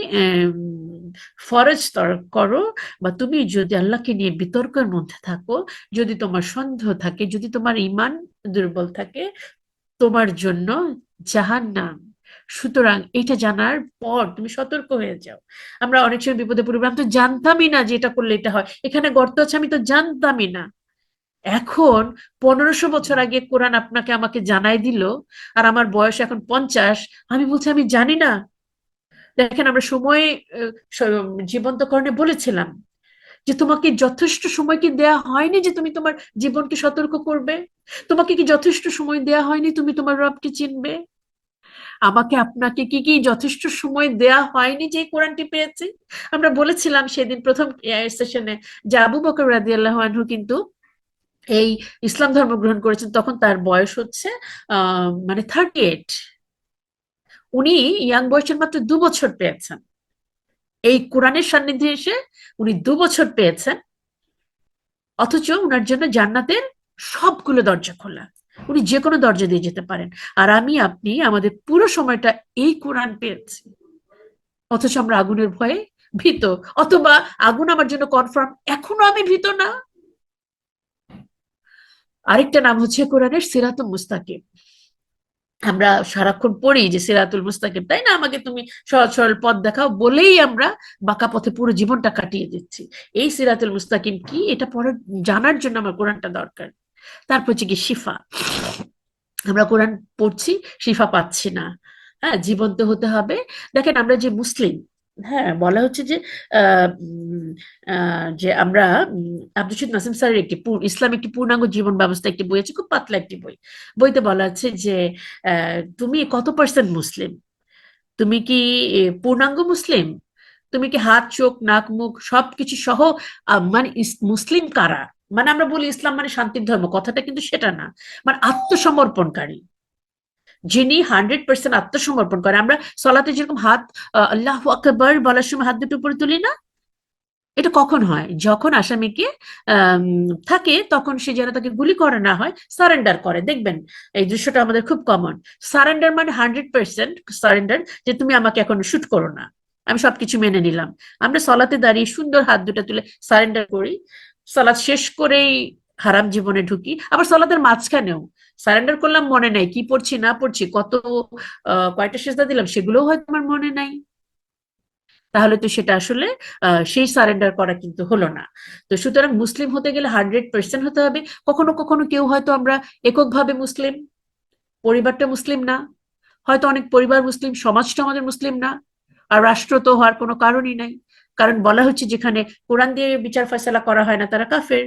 ফরজ তরক করো, বা তুমি যদি আল্লাহকে নিয়ে বিতর্কের মধ্যে থাকো, যদি তোমার সন্দেহ থাকে, যদি তোমার ঈমান দুর্বল থাকে, তোমার জন্য জাহান্নাম। সুতরাং এটা জানার পর তুমি সতর্ক হয়ে যাও। আমরা অনেক সময় বিপদে পড়ি, আমি তো জানতামই না যে এটা করলে এটা হয়, এখানে গর্ত আছে আমি তো জানতামই না। এখন 1500 বছর আগে কোরআন আপনাকে আমাকে জানাই দিল, আর আমার বয়স এখন 50, আমি বলছি আমি জানি না। দেখেন আমরা সময় জীবন্তকরণে বলেছিলাম যে তোমাকে যথেষ্ট সময় কি দেয়া হয়নি যে তুমি তোমার জীবনকে সতর্ক করবে? তোমাকে কি যথেষ্ট সময় দেয়া হয়নি তুমি তোমার রবকে চিনবে? আমাকে আপনাকে কি কি যথেষ্ট সময় দেয়া হয়নি যে এই কোরআনটি পেয়েছি? আমরা বলেছিলাম সেদিন প্রথম সেশনে যে আবু বকর রাদিয়াল্লাহু আনহু কিন্তু এই ইসলাম ধর্ম গ্রহণ করেছেন, তখন তার বয়স হচ্ছে মানে 38। উনি ইয়াং বয়সের মাত্র 2 বছর পেয়েছেন, এই কোরআনের সান্নিধ্যে এসে উনি 2 বছর পেয়েছেন। অথচ উনার জন্য জান্নাতের সবগুলো দরজা খোলা, উনি যে কোনো দরজা দিয়ে যেতে পারেন। আর আমি আপনি আমাদের পুরো সময়টা এই কোরআন পেয়েছি, অথচ আমরা আগুনের ভয়ে ভীত, অথবা আগুন আমার জন্য কনফার্ম, এখনো আমি ভীত না। আরেকটা নাম হচ্ছে কোরআনের সিরাতুল মুস্তাকিম। আমরা সারাক্ষণ পড়ি যে সিরাতুল মুস্তাকিম, তাই না? আমাকে তুমি সহজ সরল পথ দেখাও বলেই আমরা বাঁকা পথে পুরো জীবনটা কাটিয়ে দিচ্ছি। এই সিরাতুল মুস্তাকিম কি, এটা পড়ার জানার জন্য আমার কোরআনটা দরকার। তারপর হচ্ছে কি শিফা, আমরা কোরআন পড়ছি, শিফা পাচ্ছি না। হ্যাঁ, জীবন্ত হতে হবে। দেখেন আমরা যে মুসলিম, হ্যাঁ বলা হচ্ছে যে যে আমরা আব্দুল শহীদ নাসিম স্যারের ইসলাম একটি পূর্ণাঙ্গ জীবন ব্যবস্থা একটি বই আছে, খুব পাতলা একটি বই। বইতে বলা আছে যে তুমি কত পার্সেন্ট মুসলিম, তুমি কি পূর্ণাঙ্গ মুসলিম, তুমি কি হাত চোখ নাক মুখ সবকিছু সহ মানে মুসলিম কারা? মানে আমরা বলি ইসলাম মানে শান্তির ধর্ম, কথাটা কিন্তু সেটা না। মানে আত্মসমর্পণকারী, যিনি 100% আত্মসমর্পণ করে। আমরা সলাতে যেরকম হাত আল্লাহু আকবার বলার সময় হাত দুটো উপরে তুলি না, এটা কখন হয়? যখন আসামিকে আম, থাকে, তখন সে যেন তাকে গুলি করা না হয়, সারেন্ডার করে। দেখবেন এই দৃশ্যটা আমাদের খুব কমন। সারেন্ডার মানে 100% সারেন্ডার, যে তুমি আমাকে এখন শুট করো না, আমি সবকিছু মেনে নিলাম। আমরা সলাতে দাঁড়িয়ে সুন্দর হাত দুটো তুলে সারেন্ডার করি, সলাৎ শেষ করেই হারাম জীবনে ঢুকি। আবার সলাতের মাঝখানেও সারেন্ডার করলাম, মনে নাই কি পড়ছি না পড়ছি, কত কয়টা সেজদা দিলাম সেগুলোও হয়তো আমার মনে নাই। তাহলে তো সেটা আসলে সেই সারেন্ডার করা কিন্তু হলো না। তো সুতরাং মুসলিম হতে গেলে 100% হতে হবে। কখনো কখনো কেউ হয়তো আমরা এককভাবে মুসলিম, পরিবারটা মুসলিম না, হয়তো অনেক পরিবার মুসলিম, সমাজটা আমাদের মুসলিম না, আর রাষ্ট্র তো হওয়ার কোনো কারণই নাই। কারণ বলা হচ্ছে যেখানে কোরআন দিয়ে বিচার ফয়সালা করা হয় না তারা কাফের।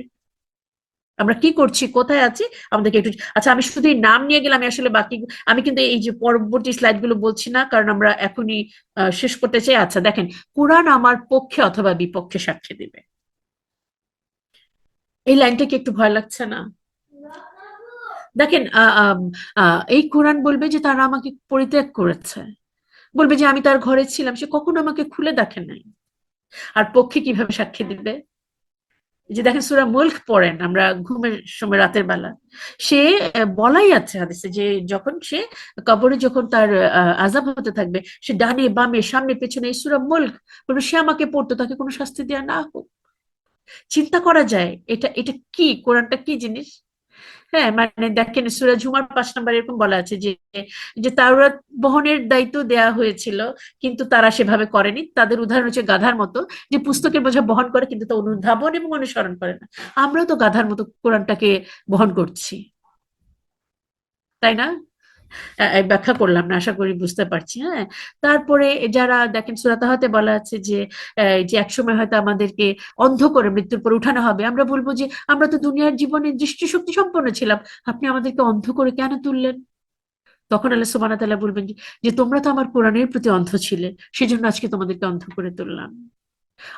আমরা কি করছি, কোথায় আছি, আমাদেরকে একটু। আচ্ছা, আমি শুধু এই নাম নিয়ে গেলাম, আমি আসলে বাকি আমি কিন্তু এই যে পরবর্তী স্লাইড গুলো বলছি না, কারণ আমরা এখনই শেষ করতে চাই। আচ্ছা দেখেন, কোরআন আমার পক্ষে অথবা বিপক্ষে সাক্ষী দিবে, এই লাইনটা কি একটু ভয় লাগছে না? দেখেন এই কোরআন বলবে যে তারা আমাকে পরিত্যাগ করেছে, বলবে যে আমি তার ঘরে ছিলাম, সে কখনো আমাকে খুলে দেখে নাই। আর পক্ষে কিভাবে সাক্ষী দিবে? এই যে দেখেন সূরা মুলক পড়েন আমরা ঘুমের সময় রাতের বেলা, সে বলাই আছে হাদিসে যে যখন সে কবরে, যখন তার আযাব হতে থাকবে, সে ডানে বামে সামনে পেছনে এই সূরা মুলক বলবে, সে আমাকে পড়তো, তাকে কোনো শাস্তি দেওয়া না হোক। চিন্তা করা যায় এটা এটা কি, কোরআনটা কি জিনিস? হ্যাঁ, মানে দেখেন সূরা ঝুমার 5 নম্বর এরকম বলা আছে যে যে তাওরাত বহনের দায়িত্ব দেয়া হয়েছিল, কিন্তু তারা সেভাবে করেনি। তাদের উদাহরণ হচ্ছে গাধার মতো, যে পুস্তকের বোঝা বহন করে কিন্তু তা অনুধাবন এবং অনুসরণ করে না। আমরাও তো গাধার মতো কোরআনটাকে বহন করছি, তাই না? ব্যাখ্যা করলাম না, আশা করি বুঝতে পারছি। হ্যাঁ, তারপরে যারা দেখেন সূরা তাহাতে বলা আছে যে যে একসময় হয়তো আমাদেরকে অন্ধ করে মৃত্যুর পর উঠানো হবে, আমরা বলবো যে আমরা তো দুনিয়ার জীবনে দৃষ্টিশক্তি সম্পন্ন ছিলাম, আপনি আমাদেরকে অন্ধ করে কেন তুললেন? তখন আল্লাহ সুবহানাহু ওয়া তাআলা বলবেন যে তোমরা তো আমার কোরআনের প্রতি অন্ধ ছিলে, সেজন্য আজকে তোমাদেরকে অন্ধ করে তুললাম।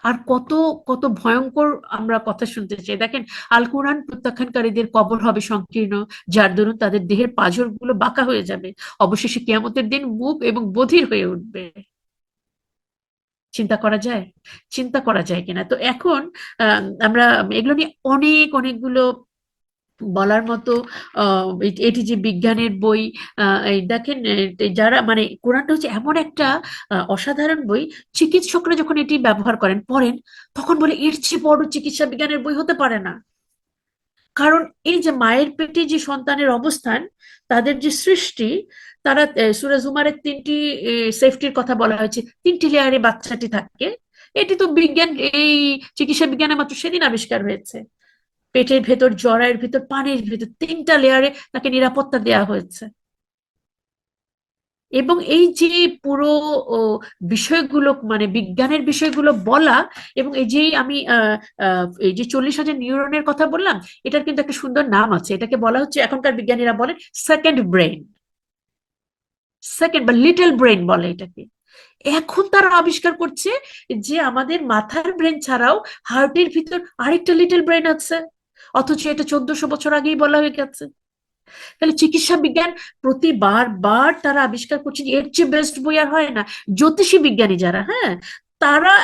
আর কত কত ভয়ঙ্কর আমরা কথা শুনতে চাই। দেখেন, আল কোরআন প্রত্যাখ্যানকারীদের কবর হবে সংকীর্ণ, যার দরুন তাদের দেহের পাঁজর গুলো বাঁকা হয়ে যাবে, অবশেষে কিয়ামতের দিন মুখ এবং বধির হয়ে উঠবে। চিন্তা করা যায়? চিন্তা করা যায় কিনা? তো এখন আমরা এগুলো নিয়ে অনেকগুলো বলার মতো। এটি যে বিজ্ঞানের বই, এই দেখেন যারা মানে কোরআনটা হচ্ছে এমন একটা অসাধারণ বই, চিকিৎসকরা যখন এটি ব্যবহার করেন পড়েন, তখন বলে এর চেয়ে বড় চিকিৎসা বিজ্ঞানের বই হতে পারে না। কারণ এই যে মায়ের পেটে যে সন্তানের অবস্থান, তাদের যে সৃষ্টি, তারা সূরা জুমারের 3টি সেফটির কথা বলা হয়েছে, 3টি লেয়ারে বাচ্চাটি থাকে। এটি তো বিজ্ঞান, এই চিকিৎসা বিজ্ঞানে মাত্র সেদিন আবিষ্কার হয়েছে। পেটের ভেতর, জরায়ের ভেতর, পানির ভেতর 3টা লেয়ারে তাকে নিরাপত্তা দেওয়া হয়েছে। এবং এই যে পুরো ও, বিষয়গুলো মানে বিজ্ঞানের বিষয়গুলো বলা, এবং এই যে আমি এই যে 40,000 নিউরনের কথা বললাম, এটার কিন্তু একটা সুন্দর নাম আছে, এটাকে বলা হচ্ছে, এখনকার বিজ্ঞানীরা বলেন সেকেন্ড ব্রেন, সেকেন্ড বা লিটল ব্রেন বলে এটাকে। এখন তারা আবিষ্কার করছে যে আমাদের মাথার ব্রেন ছাড়াও হার্টের ভিতর আরেকটা লিটল ব্রেন আছে, অথচ এটা 1400 বছর আগেই বলা হয়ে গেছে। তাহলে চিকিৎসা বিজ্ঞান প্রতিবার বার তারা আবিষ্কার করছে যে এর চেয়ে বেস্ট বই আর হয় না। জ্যোতিষী বিজ্ঞানী যারা, হ্যাঁ, তারা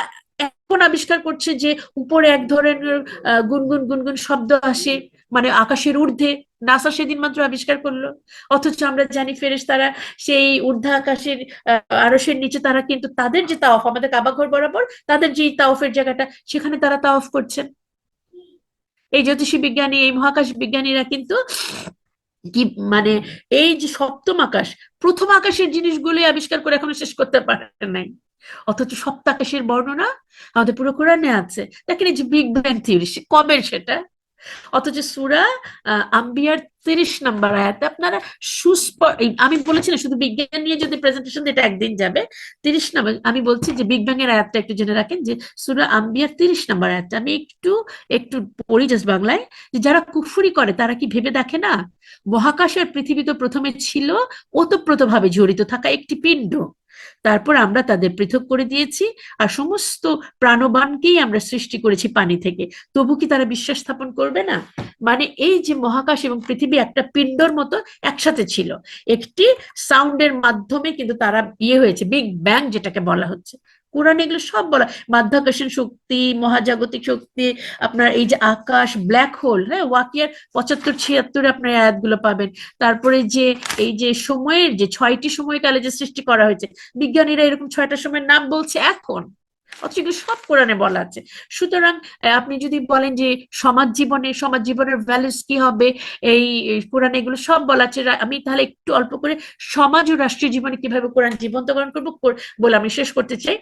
এখন আবিষ্কার করছে যে উপরে এক ধরনের গুনগুন গুনগুন শব্দ আসে, মানে আকাশের ঊর্ধ্বে। নাসা সেদিন মাত্র আবিষ্কার করলো। অথচ আমরা জানি ফেরেশতারা সেই ঊর্ধ্ব আকাশের আরশের নিচে তারা কিন্তু তাদের যে তাওয়াফ, আমাদের কাবা ঘর বরাবর তাদের যে তাওয়াফের জায়গাটা, সেখানে তারা তাওয়াফ করছেন। এই জ্যোতিষী বিজ্ঞানী, এই মহাকাশ বিজ্ঞানীরা কিন্তু কি মানে এই যে সপ্তম আকাশ, প্রথম আকাশের জিনিসগুলি আবিষ্কার করে এখনো শেষ করতে পারে নাই। অথচ সপ্ত আকাশের বর্ণনা আমাদের পুরো কোরআনে আছে। দেখেন এই যে বিগ ব্যাং থিওরি, কবে সেটা? অথচ সূরা আম্বিয়ার 30 নম্বর আয়াতে আপনারা আমি বলেছি না, শুধু বিজ্ঞান নিয়ে যদি প্রেজেন্টেশন এটা একদিন যাবে। 30 নম্বর, আমি বলছি যে বিগ ব্যাং এর আয়াতটা একটু জেনে রাখেন, যে সূরা আম্বিয়ার 30 নম্বর আয়াতটা আমি একটু একটু পড়ি জাস্ট বাংলায়, যে যারা কুফরি করে তারা কি ভেবে দেখে না, মহাকাশ আর পৃথিবী তো প্রথমে ছিল ওতপ্রোতভাবে জড়িত থাকা একটি পিণ্ড, তারপর আমরা তাদের পৃথক করে দিয়েছি, আর সমস্ত প্রাণবানকেই আমরা সৃষ্টি করেছি পানি থেকে। তবু কি তারা বিশ্বাস স্থাপন করবে না? মানে এই যে মহাকাশ এবং পৃথিবী একটা পিণ্ডর মতো একসাথে ছিল, একটি সাউন্ডের মাধ্যমে কিন্তু তারা হয়েছে, বিগ ব্যাং যেটাকে বলা হচ্ছে। কোরআনে এগুলো সব বলা, মাধ্যাকর্ষণ শক্তি, মহাজাগতিক শক্তি, আপনার এই যে আকাশ, ব্ল্যাক হোল, হ্যাঁ, ওয়াকিয়ার 75-76 আপনার এই আয়াতগুলো পাবেন। তারপরে যে এই যে সময়ের যে 6টি সময়কালে যে সৃষ্টি করা হয়েছে, বিজ্ঞানীরা এরকম 6টা সময়ের নাম বলছে এখন, অথচ এগুলো সব কোরআনে বলা আছে। সুতরাং আপনি যদি বলেন যে সমাজ জীবনের ভ্যালুস কি হবে, এই কোরআনে এগুলো সব বলা আছে। আমি তাহলে একটু অল্প করে সমাজ ও রাষ্ট্রীয় জীবনে কিভাবে কোরআন জীবন্তকরণ করবো বলে আমি শেষ করতে চাই।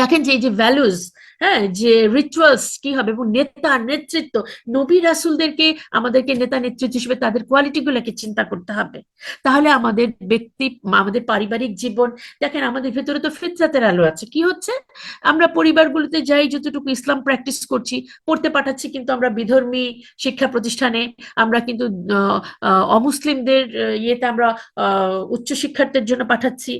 দেখেন যে এই যে ভ্যালুজ, হ্যাঁ, যে রিচুয়ালস কি হবে, এবং নেতা নেতৃত্ব, নবী রাসূলদেরকে আমাদেরকে নেতা নেতৃত্ব হিসেবে তাদের কোয়ালিটি গুলোকে চিন্তা করতে হবে। তাহলে আমাদের পারিবারিক জীবন, দেখেন আমাদের ভেতরে তো ফিতরাতের আলো আছে। কি হচ্ছে, আমরা পরিবারগুলোতে যাই, যতটুকু ইসলাম প্র্যাকটিস করছি, পড়তে পাঠাচ্ছি, কিন্তু আমরা বিধর্মী শিক্ষা প্রতিষ্ঠানে, আমরা কিন্তু অমুসলিমদের ইয়েতে আমরা উচ্চ শিক্ষার্থীর জন্য পাঠাচ্ছি।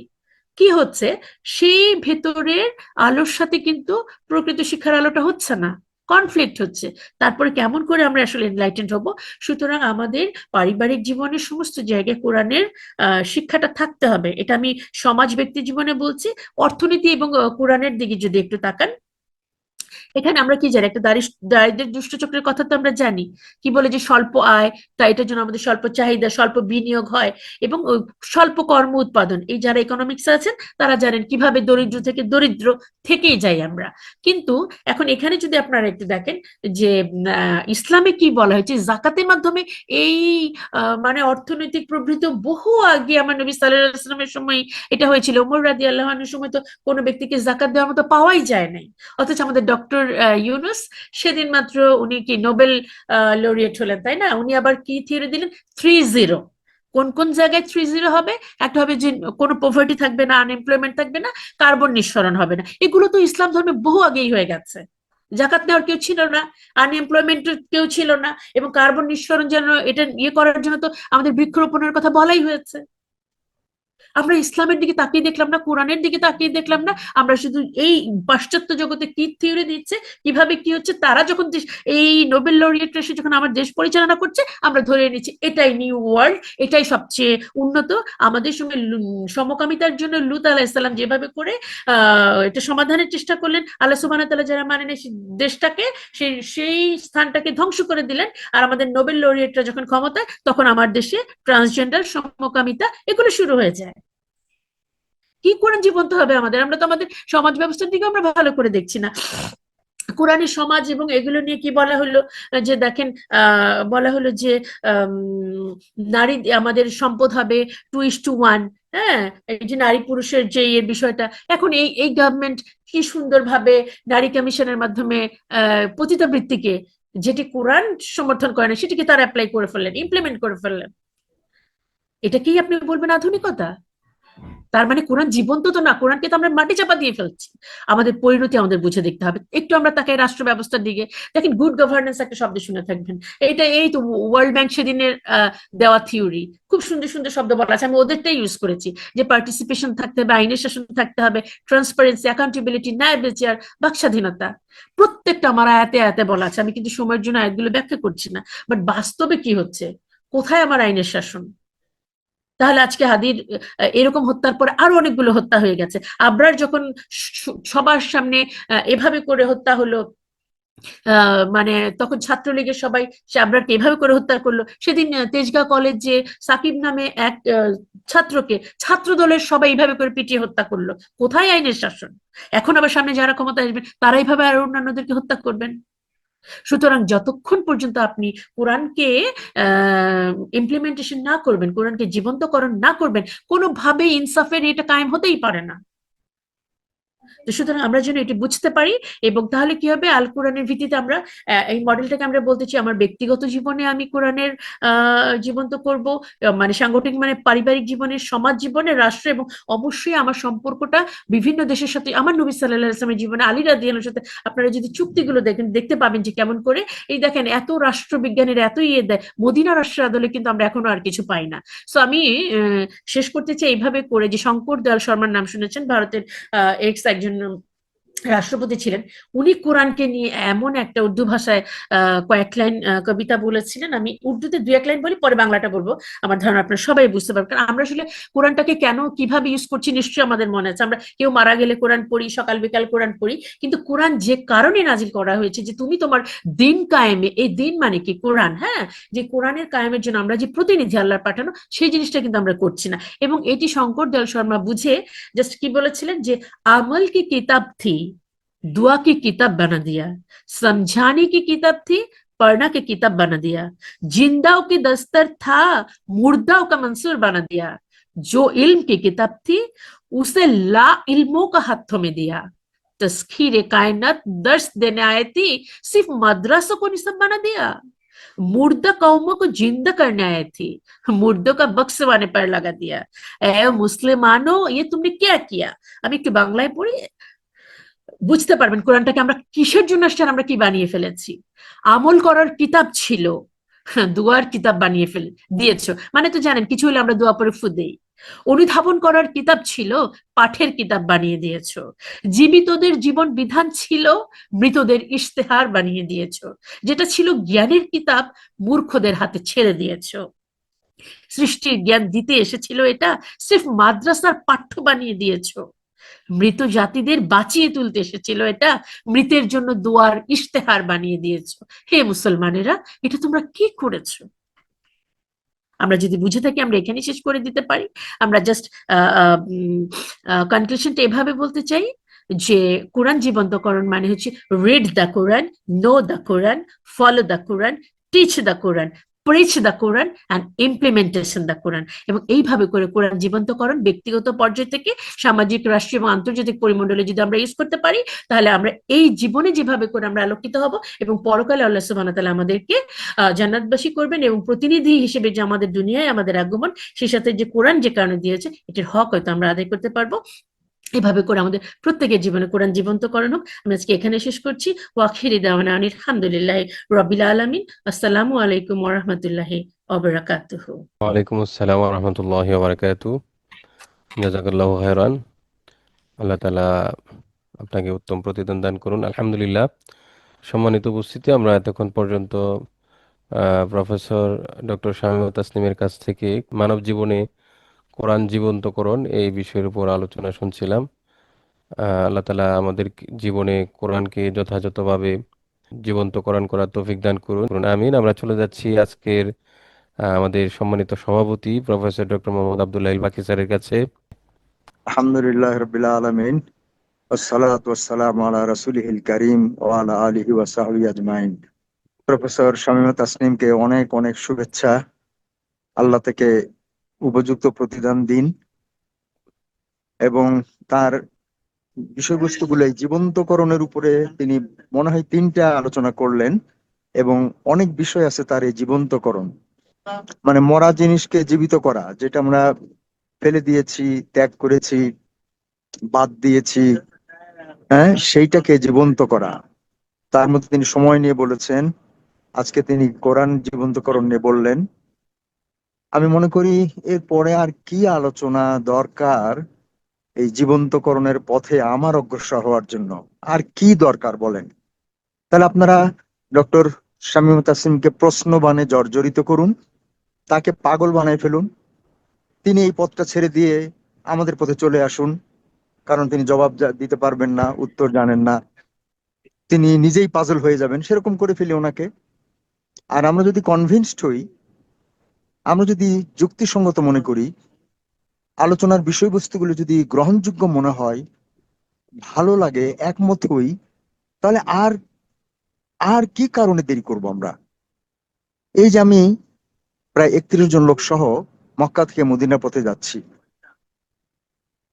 কি হচ্ছে, সেই ভেতরের আলোর সাথে কিন্তু প্রকৃত শিক্ষার আলোটা হচ্ছে না, কনফ্লিক্ট হচ্ছে। তারপরে কেমন করে আমরা আসলে এনলাইটেন্ড হব? সুতরাং আমাদের পারিবারিক জীবনের সমস্ত জায়গায় কোরআনের শিক্ষাটা থাকতে হবে। এটা আমি সমাজ ব্যক্তি জীবনে বলছি। অর্থনীতি এবং কোরআনের দিকে যদি একটু তাকান, এখানে আমরা কি জানি, একটা দারিদ্র্যের দুষ্টচক্রের কথা তো আমরা জানি। কি বলে যে স্বল্প আয়, তাই এটার জন্য আমাদের স্বল্প চাহিদা, স্বল্প বিনিয়োগ হয়, এবং স্বল্প কর্ম উৎপাদন। এই যারা ইকোনমিক্স আছেন তারা জানেন কিভাবে দরিদ্র থেকে দরিদ্র থেকেই যাই আমরা। কিন্তু এখন এখানে যদি আপনারা একটু দেখেন যে ইসলামে কি বলা হয়েছে, জাকাতের মাধ্যমে এই মানে অর্থনৈতিক প্রবৃদ্ধি বহু আগে আমার নবী সাল্লাল্লাহু আলাইহি ওয়াসাল্লামের সময় এটা হয়েছিল। ওমর রাদিয়াল্লাহু আনহুর সময় তো কোনো ব্যক্তিকে জাকাত দেওয়ার মতো পাওয়াই যায় নাই। অথচ আমাদের ডক্টর ইউনুস, সেদিন মাত্র উনি কি নোবেল লরিয়েট হলেন, তাই না? উনি আবার কি থিওরি দিলেন, 3-0। কোন কোন জায়গায় 3-0 হবে? একটা হবে যে কোনো পভার্টি থাকবে না, আনএমপ্লয়মেন্ট থাকবে না, কার্বন নিঃসরণ হবে না। এগুলো তো ইসলাম ধর্মে বহু আগেই হয়ে গেছে। জাকাত নেওয়ার কেউ ছিল না, আনএমপ্লয়মেন্ট কেউ ছিল না, এবং কার্বন নিঃসরণ যেন এটা করার জন্য তো আমাদের বৃক্ষরোপণের কথা বলাই হয়েছে। আমরা ইসলামের দিকে তাকিয়ে দেখলাম না, কোরআনের দিকে তাকিয়ে দেখলাম না, আমরা শুধু এই পাশ্চাত্য জগতে কি থিওরি দিচ্ছে, কিভাবে কি হচ্ছে, তারা যখন এই নোবেল লরিয়েট এসে যখন আমার দেশ পরিচালনা করছে, আমরা ধরে নিচ্ছি এটাই নিউ ওয়ার্ল্ড, এটাই সবচেয়ে উন্নত। আমাদের সঙ্গে সমকামিতার জন্য লুত আলাইসাল্লাম যেভাবে করে এটা সমাধানের চেষ্টা করলেন, আল্লাহ সুবহানাহু ওয়া তাআলা যারা মানেন সেই দেশটাকে, সেই স্থানটাকে ধ্বংস করে দিলেন। আর আমাদের নোবেল লরিয়েটরা যখন ক্ষমতায়, তখন আমার দেশে ট্রান্সজেন্ডার, সমকামিতা এগুলো শুরু হয়ে যায়। কি করে জীবন্ত হবে আমাদের? আমরা তো আমাদের সমাজ ব্যবস্থার দিকে আমরা ভালো করে দেখছি না। কোরআনের সমাজ এবং এগুলো নিয়ে কি বলা হলো, যে দেখেন বলা হলো যে নারী আমাদের সম্পদ হবে 2:1। হ্যাঁ, এই যে নারী পুরুষের যে এর বিষয়টা, এখন এই এই গভর্নমেন্ট কি সুন্দরভাবে নারী কমিশনের মাধ্যমে পতিতাবৃত্তিকে, যেটি কোরআন সমর্থন করে না, সেটিকে তারা অ্যাপ্লাই করে ফেললেন, ইমপ্লিমেন্ট করে ফেললেন। এটা কি আপনি বলবেন আধুনিকতা? তার মানে কোরআন জীবন্ত তো না, কোরআনকে তো আমরা মাটি চাপা দিয়ে ফেলছি। আমাদের পরিণতি আমাদের বুঝে দেখতে হবে। একটু আমরা তাকাই রাষ্ট্র ব্যবস্থার দিকে, দেখেন গুড গভর্নেন্স একটা শব্দ শুনে থাকবেন। এই তো ওয়ার্ল্ড ব্যাংক সেদিনের দেওয়া থিওরি, খুব সুন্দর সুন্দর শব্দ বলা আছে, আমি ওদেরটাই ইউজ করেছি, যে পার্টিসিপেশন থাকতে হবে, আইনের শাসন থাকতে হবে, ট্রান্সপারেন্সি, অ্যাকাউন্টেবিলিটি, ন্যায় বিচার, বাকস্বাধীনতা। প্রত্যেকটা আমার আয়াতে আয়াতে বলা আছে। আমি কিন্তু সময়ের জন্য আয়াতগুলো ব্যাখ্যা করছি না, বাট বাস্তবে কি হচ্ছে, কোথায় আমার আইনের শাসন? তাহলে আজকে হাদির এরকম হত্যার পরে আরো অনেকগুলো হত্যা হয়ে গেছে। আবরার যখন সবার সামনে এভাবে করে হত্যা হলো, মানে তখন ছাত্রলীগের সবাই সে আবরারকে এভাবে করে হত্যা করলো। সেদিন তেজগাঁ কলেজে সাকিব নামে এক ছাত্রকে ছাত্র দলের সবাই এইভাবে করে পিটিয়ে হত্যা করলো। কোথায় আইনের শাসন? এখন আবার সামনে যারা ক্ষমতা আসবেন তারা এইভাবে আরো অন্যান্যদেরকে হত্যা করবেন। সুতরাং যতক্ষণ পর্যন্ত আপনি কোরআনকে ইমপ্লিমেন্টেশন না করবেন, কোরআনকে জীবন্তকরণ না করবেন, কোনোভাবেই ইনসাফের এটা কায়েম হতেই পারে না। তো সুতরাং আমরা যেন এটি বুঝতে পারি, এবং তাহলে কি হবে, আল কোরআনের ভিত্তিতে আমরা এই মডেলটাকে আমরা বলতে চাই আমার ব্যক্তিগত জীবনে আমি কোরআনের জীবন্ত করব, মানে সাংগঠনিক মানে পারিবারিক জীবনে, সমাজ জীবনে, রাষ্ট্র, এবং অবশ্যই আমার সম্পর্কটা বিভিন্ন দেশের সাথে, আমার নবী সাল্লাল্লাহু আলাইহি ওয়াসাল্লামের জীবনে আলী রাদিয়াল্লাহু আনহুর সাথে আপনারা যদি চুক্তিগুলো দেখেন দেখতে পাবেন যে কেমন করে, এই দেখেন এত রাষ্ট্রবিজ্ঞানের এত ইয়ে দেয়, মদিনা রাষ্ট্রের আদলে কিন্তু আমরা এখনো আর কিছু পাই না। সো আমি শেষ করতে চাই এইভাবে করে, যে শঙ্কর দয়াল শর্মার নাম শুনেছেন, ভারতের এক্স একজন রাষ্ট্রপতি ছিলেন। উনি কোরআনকে নিয়ে এমন একটা উর্দু ভাষায় কয়েক লাইন কবিতা বলেছিলেন। আমি উর্দুতে দু এক লাইন বলি, পরে বাংলাটা বলবো, আমার ধারণা আপনারা সবাই বুঝতে পারবেন। কারণ আমরা আসলে কোরআনটাকে কেন কিভাবে ইউজ করছি নিশ্চয়ই আমাদের মনে আছে। আমরা কেউ মারা গেলে কোরআন পড়ি, সকাল বিকাল কোরআন পড়ি, কিন্তু কোরআন যে কারণে নাজিল করা হয়েছে যে তুমি তোমার দিন কায়েমে, এই দিন মানে কি কোরআন, হ্যাঁ, যে কোরআনের কায়েমের জন্য আমরা যে প্রতিনিধি আল্লাহর পাঠানো, সেই জিনিসটা কিন্তু আমরা করছি না। এবং এটি শঙ্কর দয়াল শর্মা বুঝে জাস্ট কি বলেছিলেন যে আমল কি কিতাব থি, दुआ की किताब बना दिया, समझाने की किताब थी, पढ़ना की किताब बना दिया, जिंदाओं की दस्तर था, मुर्दाओं का मंसूर बना दिया, जो इल्म की किताब थी उसे ला इल्मों का हाथों में दिया, तस्खीर कायनात दर्श देने आए थी, सिर्फ मदरसों को निसब बना दिया, मुर्दा कौमों को जिंदा करने आए थी, मुर्दों का बक्सवाने पर लगा दिया। ए मुसलमानों, ये तुमने क्या किया। আমি একটু বাংলায় পড়ি, বুঝতে পারবেন কোরআনটাকে আমরা কিসের জন্য আসছেন, আমরা কি বানিয়ে ফেলেছি। আমল করার কিতাব ছিল, হ্যাঁ, দুয়ার কিতাব বানিয়ে ফেলে দিয়েছো, মানে তো জানেন কিছু হলে আমরা দোয়া পরে ফু দেই। অনুধাবন করার কিতাব ছিল, পাঠের কিতাব বানিয়ে দিয়েছো। জীবিতদের জীবন বিধান ছিল, মৃতদের ইশতেহার বানিয়ে দিয়েছো। যেটা ছিল জ্ঞানের কিতাব, মূর্খদের হাতে ছেড়ে দিয়েছো। সৃষ্টির জ্ঞান দিতে এসেছিল এটা, সির্ফ মাদ্রাসার পাঠ্য বানিয়ে দিয়েছো। মৃত জাতিদের বাঁচিয়ে তুলতে এসেছিল এটা, মৃতের জন্য দোয়ার ইশতেহার বানিয়ে দিয়েছো। হে মুসলমানেরা, এটা তোমরা কি করেছো। আমরা যদি বুঝে থাকি আমরা এখানে শেষ করে দিতে পারি। আমরা জাস্ট কনক্লুশনটা এভাবে বলতে চাই যে কোরআন জীবন্তকরণ মানে হচ্ছে read the Quran, know the Quran, follow the Quran, teach the Quran, preach the Quran and implementation the Quran. এবং এইভাবে করে কোরআন জীবন্তকরণ ব্যক্তিগত পর্যায় থেকে সামাজিক, রাষ্ট্রীয় এবং আন্তর্জাতিক পরিমণ্ডলে যদি আমরা ইউজ করতে পারি, তাহলে আমরা এই জীবনে যেভাবে করে আমরা আলোকিত হব, এবং পরকালে আল্লাহ সুবহানাহু ওয়া তাআলা আমাদেরকে জান্নাতবাসী করবেন, এবং প্রতিনিধি হিসেবে যে আমাদের দুনিয়ায় আমাদের আগমন, সেই সাথে যে কোরআন যে কারণে দিয়েছে এটির হক হয়তো আমরা আদায় করতে পারবো। এভাবে করে আমাদের প্রত্যেকের জীবনে কোরআন জীবন্তকরণ হোক। আমি আজকে এখানে শেষ করছি। ওয়াখিরি দাওয়ানা আনিল হামদুলিল্লাহি রাব্বিল আলামিন। আসসালামু আলাইকুম ওয়া রাহমাতুল্লাহি ওয়া বারাকাতুহু। ওয়ালাইকুম আসসালাম ওয়া রাহমাতুল্লাহি ওয়া বারাকাতুহু। জাযাকাল্লাহু খায়রান। আল্লাহ তাআলা আপনাকে উত্তম প্রতিদান দান করুন। আলহামদুলিল্লাহ। সম্মানিত উপস্থিতি, আমরা এতক্ষণ পর্যন্ত প্রফেসর ডক্টর শামীমা তাসনিমের কাছ থেকে মানব জীবনে কোরআন জীবন্তকরণ এই বিষয়ের উপর আলোচনা শুনছিলাম। আল্লাহ তাআলা আমাদের জীবনে কোরআনকে যথাযথভাবে জীবন্তকরণ করার তৌফিক দান করুন। আমিন। আমরা চলে যাচ্ছি আজকের আমাদের সম্মানিত সভাপতি প্রফেসর ডক্টর মোহাম্মদ আব্দুল্লাহ ইল বাকি স্যারের কাছে। আলহামদুলিল্লাহ রাব্বিল আলামিন, ওয়াসসালাতু ওয়াসসালামু আলা রাসূলিহিল কারীম ওয়া আলা আলিহি ওয়া সাহবিহি আজমাইন। প্রফেসর শামীমা তাসনিমকে অনেক অনেক শুভেচ্ছা। আল্লাহ থেকে উপযুক্ত প্রতিদান দিন, এবং তার বিষয়বস্তুগুলো এই জীবন্তকরণের উপরে তিনি মনে হয় 3টা আলোচনা করলেন, এবং অনেক বিষয় আছে তার এই জীবন্তকরণ, মানে মরা জিনিসকে জীবিত করা, যেটা আমরা ফেলে দিয়েছি, ত্যাগ করেছি, বাদ দিয়েছি, হ্যাঁ, সেইটাকে জীবন্ত করা। তার মধ্যে তিনি সময় নিয়ে বলেছেন। আজকে তিনি কোরআন জীবন্তকরণ নিয়ে বললেন। আমি মনে করি এরপরে আর কি আলোচনা দরকার এই জীবন্তকরণের পথে আমার অগ্রসর হওয়ার জন্য, আর কি দরকার বলেন? তাহলে আপনারা ডক্টর শামীম তাসিমকে প্রশ্ন বানে জর্জরিত করুন, তাকে পাগল বানায় ফেলুন, তিনি এই পথটা ছেড়ে দিয়ে আমাদের পথে চলে আসুন। কারণ তিনি জবাব দিতে পারবেন না, উত্তর জানেন না, তিনি নিজেই পাজল হয়ে যাবেন, সেরকম করে ফেলি ওনাকে। আর আমরা যদি কনভিন্সড হই, আমরা যদি যুক্তিসঙ্গত মনে করি, আলোচনার বিষয়বস্তুগুলো যদি গ্রহণযোগ্য মনে হয়, ভালো লাগে, একমত হই, তাহলে আর আর কি কারণে দেরি করব আমরা? এই যে আমি প্রায় 31 জন লোক সহ মক্কা থেকে মদিনার পথে যাচ্ছি,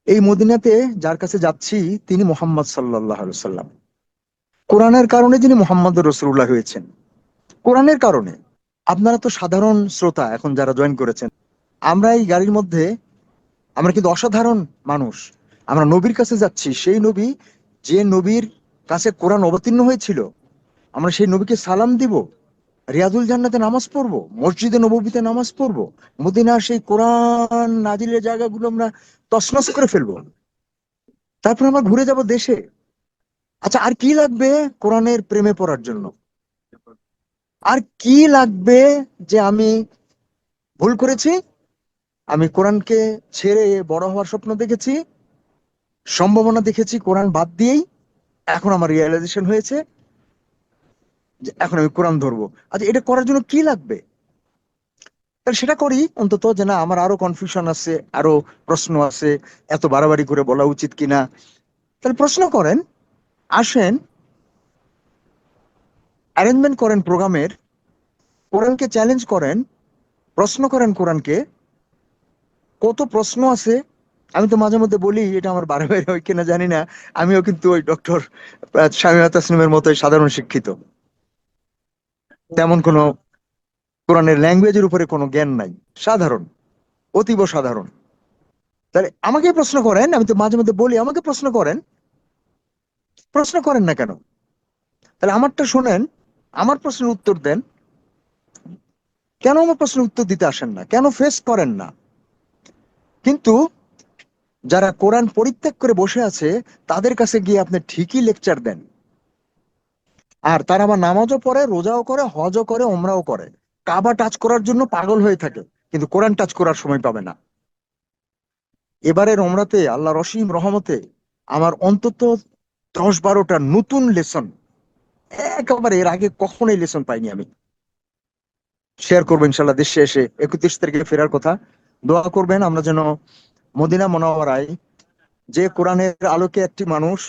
এই মদিনাতে যার কাছে যাচ্ছি তিনি মোহাম্মদ সাল্লাল্লাহু আলাইহি সাল্লাম। কোরআনের কারণে যিনি মোহাম্মদ রসুল্লাহ হয়েছেন, কোরআনের কারণে। আপনারা তো সাধারণ শ্রোতা, এখন যারা জয়েন করেছেন, আমরা এই গাড়ির মধ্যে আমরা কিন্তু অসাধারণ মানুষ। আমরা নবীর কাছে যাচ্ছি, সেই নবী যে নবীর কাছে কোরআন অবতীর্ণ হয়েছিল, আমরা সেই নবীকে সালাম দিব, রিয়াজুল জান্নাতে নামাজ পড়বো, মসজিদে নববীতে নামাজ পড়বো, মদিনার সেই কোরআন নাজিলের জায়গাগুলো আমরা তছনছ করে ফেলবো, তারপর আমরা ঘুরে যাব দেশে। আচ্ছা, আর কি লাগবে কোরআনের প্রেমে পড়ার জন্য? আর কি লাগবে যে আমি ভুল করেছি, আমি কোরআনকে ছেড়ে বড় হওয়ার স্বপ্ন দেখেছি, সম্ভাবনা দেখেছি কোরআন বাদ দিয়েই, এখন আমার রিয়েলাইজেশন হয়েছে যে এখন আমি কোরআন ধরবো। আচ্ছা, এটা করার জন্য কি লাগবে? তাহলে সেটা করি অন্তত, যে না আমার আরো কনফিউশন আছে, আরো প্রশ্ন আছে, এত বাড়াবাড়ি করে বলা উচিত কিনা। তাহলে প্রশ্ন করেন, আসেন, অ্যারেঞ্জমেন্ট করেন প্রোগ্রামের, কোরআনকে চ্যালেঞ্জ করেন, প্রশ্ন করেন কোরআনকে। কত প্রশ্ন আছে। আমি তো মাঝে মধ্যে বলি, এটা আমার বারে বারে হয় কিনা জানি না, আমিও কিন্তু ওই ডক্টর শামীমা তাসনিমের মতোই সাধারণ শিক্ষিত, তেমন কোনো কোরআনের ল্যাঙ্গুয়েজের উপরে কোনো জ্ঞান নাই, সাধারণ, অতীব সাধারণ। তাহলে আমাকে প্রশ্ন করেন, আমি তো মাঝে মধ্যে বলি আমাকে প্রশ্ন করেন। প্রশ্ন করেন না কেন? তাহলে আমারটা শোনেন, আমার প্রশ্নের উত্তর দেন। কেন আমার প্রশ্নের উত্তর দিতে আসেন না, কেন ফেস করেন না? কিন্তু যারা কোরআন পরিত্যাগ করে বসে আছে, তাদের কাছে গিয়ে আপনি ঠিকই লেকচার দেন, আর তারা আবার নামাজও পড়ে, রোজাও করে, হজও করে, ওমরাও করে, কাবা টাচ করার জন্য পাগল হয়ে থাকে, কিন্তু কোরআন টাচ করার সময় পাবে না। এবারের ওমরাতে আল্লাহ রসিম রহমতে আমার অন্তত 10-12টা নতুন লেসন, একেবারে এর আগে কখনো এই লেসন পাইনি আমি। শেয়ার করবো ইনশাল্লাহ দেশে এসে, 31 তারিখে ফেরার কথা। দোয়া করবেন আমরা যেন মদিনা মুনাওয়ারায়, যে কোরআনের আলোকে একটি মানুষ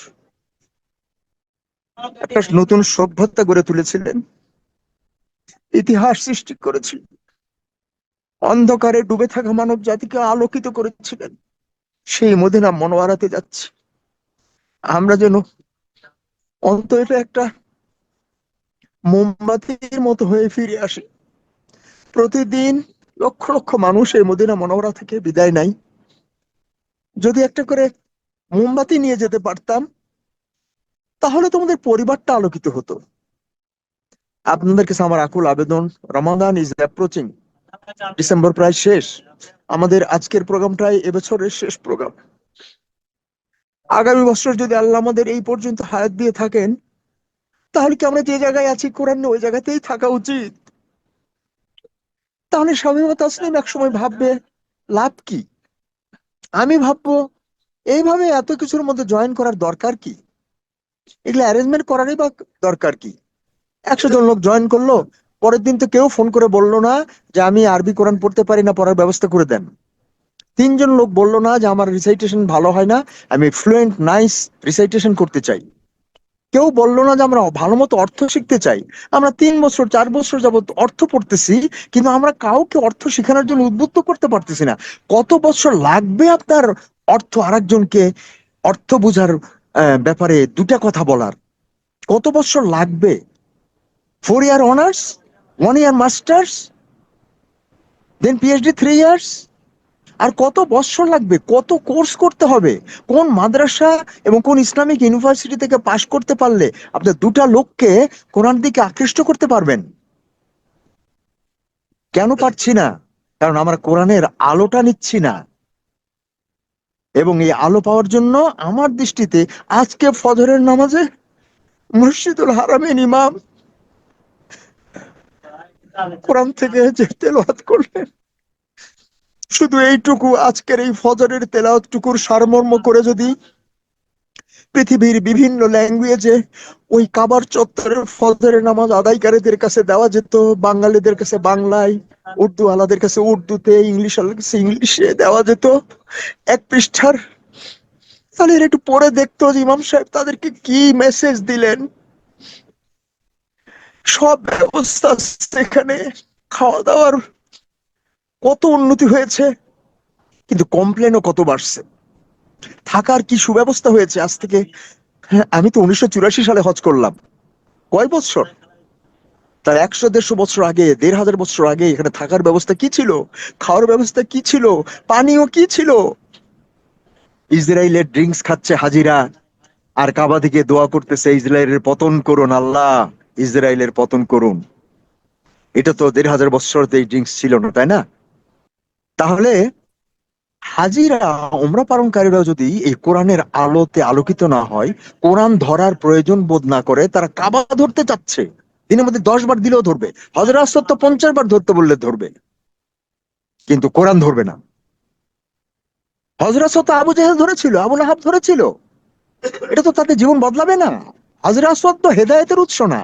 একটা নতুন সভ্যতা গড়ে তুলেছিলেন, ইতিহাস সৃষ্টি করেছিলেন, অন্ধকারে ডুবে থাকা মানব জাতিকে আলোকিত করেছিলেন, সেই মদিনা মনোয়ারাতে যাচ্ছি। আমরা যেন অন্তত একটা মোমবাতির মতো হয়ে ফিরে আসি। প্রতিদিন লক্ষ লক্ষ মানুষ এই মদিনা মনোয়ারা থেকে বিদায় নেয়। যদি একটা করে মোমবাতি নিয়ে যেতে পারতাম, তাহলে তোমাদের পরিবারটা আলোকিত হতো। আপনাদের কাছে আমার আকুল আবেদন, রমাদান ইজ অ্যাপ্রোচিং, ডিসেম্বর প্রায় শেষ, আমাদের আজকের প্রোগ্রামটাই এবছরের শেষ প্রোগ্রাম। আগামী বছর যদি আল্লাহ আমাদের এই পর্যন্ত হায়াত দিয়ে থাকেন, তাহলে কি আমরা যে জায়গায় আছি কোরআন ওই জায়গাতেই থাকা উচিত? তাহলে শামীমা তাসনিম একসময় ভাববে লাভ কি, আমি ভাববো এইভাবে এত কিছুর মধ্যে জয়েন করার দরকার কি, এগুলো অ্যারেঞ্জমেন্ট করারই বা দরকার কি? 100 জন লোক জয়েন করলো, পরের দিন তো কেউ ফোন করে বললো না যে আমি আরবি কোরআন পড়তে পারি না, পড়ার ব্যবস্থা করে দেন। 3 জন লোক বললো না যে আমার রিসাইটেশন ভালো হয় না, আমি ফ্লুয়েন্ট নাইস রিসাইটেশন করতে চাই। কেউ বললো না যে আমরা ভালো মতো অর্থ শিখতে চাই। আমরা 3 বছর 4 বছর যাবত অর্থ পড়তেছি, কিন্তু আমরা কাউকে অর্থ শেখানোর জন্য উদ্বুদ্ধ করতে পারতেছি না। কত বছর লাগবে আপনার অর্থ আরেকজনকে অর্থ বোঝার ব্যাপারে দুটা কথা বলার? কত বছর লাগবে? 4 year অনার্স, 1 year মাস্টার্স, দেন পিএইচডি 3 years। আর কত বছর লাগবে, কত কোর্স করতে হবে, কোন মাদ্রাসা এবং কোন ইসলামিক ইউনিভার্সিটি থেকে পাশ করতে পারলে আপনি দুটা লোককে কোরআন দিকে আকৃষ্ট করতে পারবেন? কেন পারছি না? কারণ আমরা কোরআনের আলোটা নিচ্ছি না। এবং এই আলো পাওয়ার জন্য আমার দৃষ্টিতে আজকে ফজরের নামাজে মসজিদুল হারামের ইমাম কোরআন থেকে যে তেলাওয়াত করলেন, শুধু এইটুকু, আজকের এই ফজরের তেলাওয়াতটুকুর সারমর্ম করে যদি পৃথিবীর বিভিন্ন ল্যাঙ্গুয়েজে ওই কাবার চত্বরের ফজরের নামাজ আদায়কারীদের কাছে দেওয়া যেত, বাঙালিদের কাছে বাংলায়, উর্দু আলাদের কাছে উর্দুতে, ইংলিশ আলাদের কাছে ইংলিশে দেওয়া যেত 1 পৃষ্ঠার, তাহলে এরা একটু পড়ে দেখতো যে ইমাম সাহেব তাদেরকে কি মেসেজ দিলেন। সব ব্যবস্থা সেখানে, খাওয়া দাওয়ার কত উন্নতি হয়েছে, কিন্তু কমপ্লেনও কত বাড়ছে। থাকার কি সুব্যবস্থা হয়েছে আজ থেকে। হ্যাঁ, আমি তো 1984 সালে হজ করলাম। কয় বছর? তার 100-150 বছর আগে, 1500 বছর আগে এখানে থাকার ব্যবস্থা কি ছিল, খাওয়ার ব্যবস্থা কি ছিল, পানীয় কি ছিল? ইসরায়েলের ড্রিঙ্কস খাচ্ছে হাজিরা, আর কাবা থেকে দোয়া করতেছে ইসরায়েলের পতন করুন আল্লাহ, ইসরায়েলের পতন করুন। এটা তো 1500 বছর এই ড্রিঙ্কস ছিল না, তাই না? তাহলে হাজিরা, ওমরা পালনকারীরা যদি এই কোরআনের আলোতে আলোকিত না হয়, কোরআন ধরার প্রয়োজন বোধ না করে, তারা কাবা ধরতে চাচ্ছে। দিনের মধ্যে 10 বার দিলেও ধরবে, হযরত আসওয়াদ তো 50 বার ধরতে বললে ধরবে, কিন্তু কোরআন ধরবে না। হযরত আসওয়াদ তো আবু জেহেল ধরেছিল, আবু লাহাব ধরেছিল, এটা তো তাদের জীবন বদলাবে না। হযরত আসওয়াদ তো হেদায়েতের উৎস না,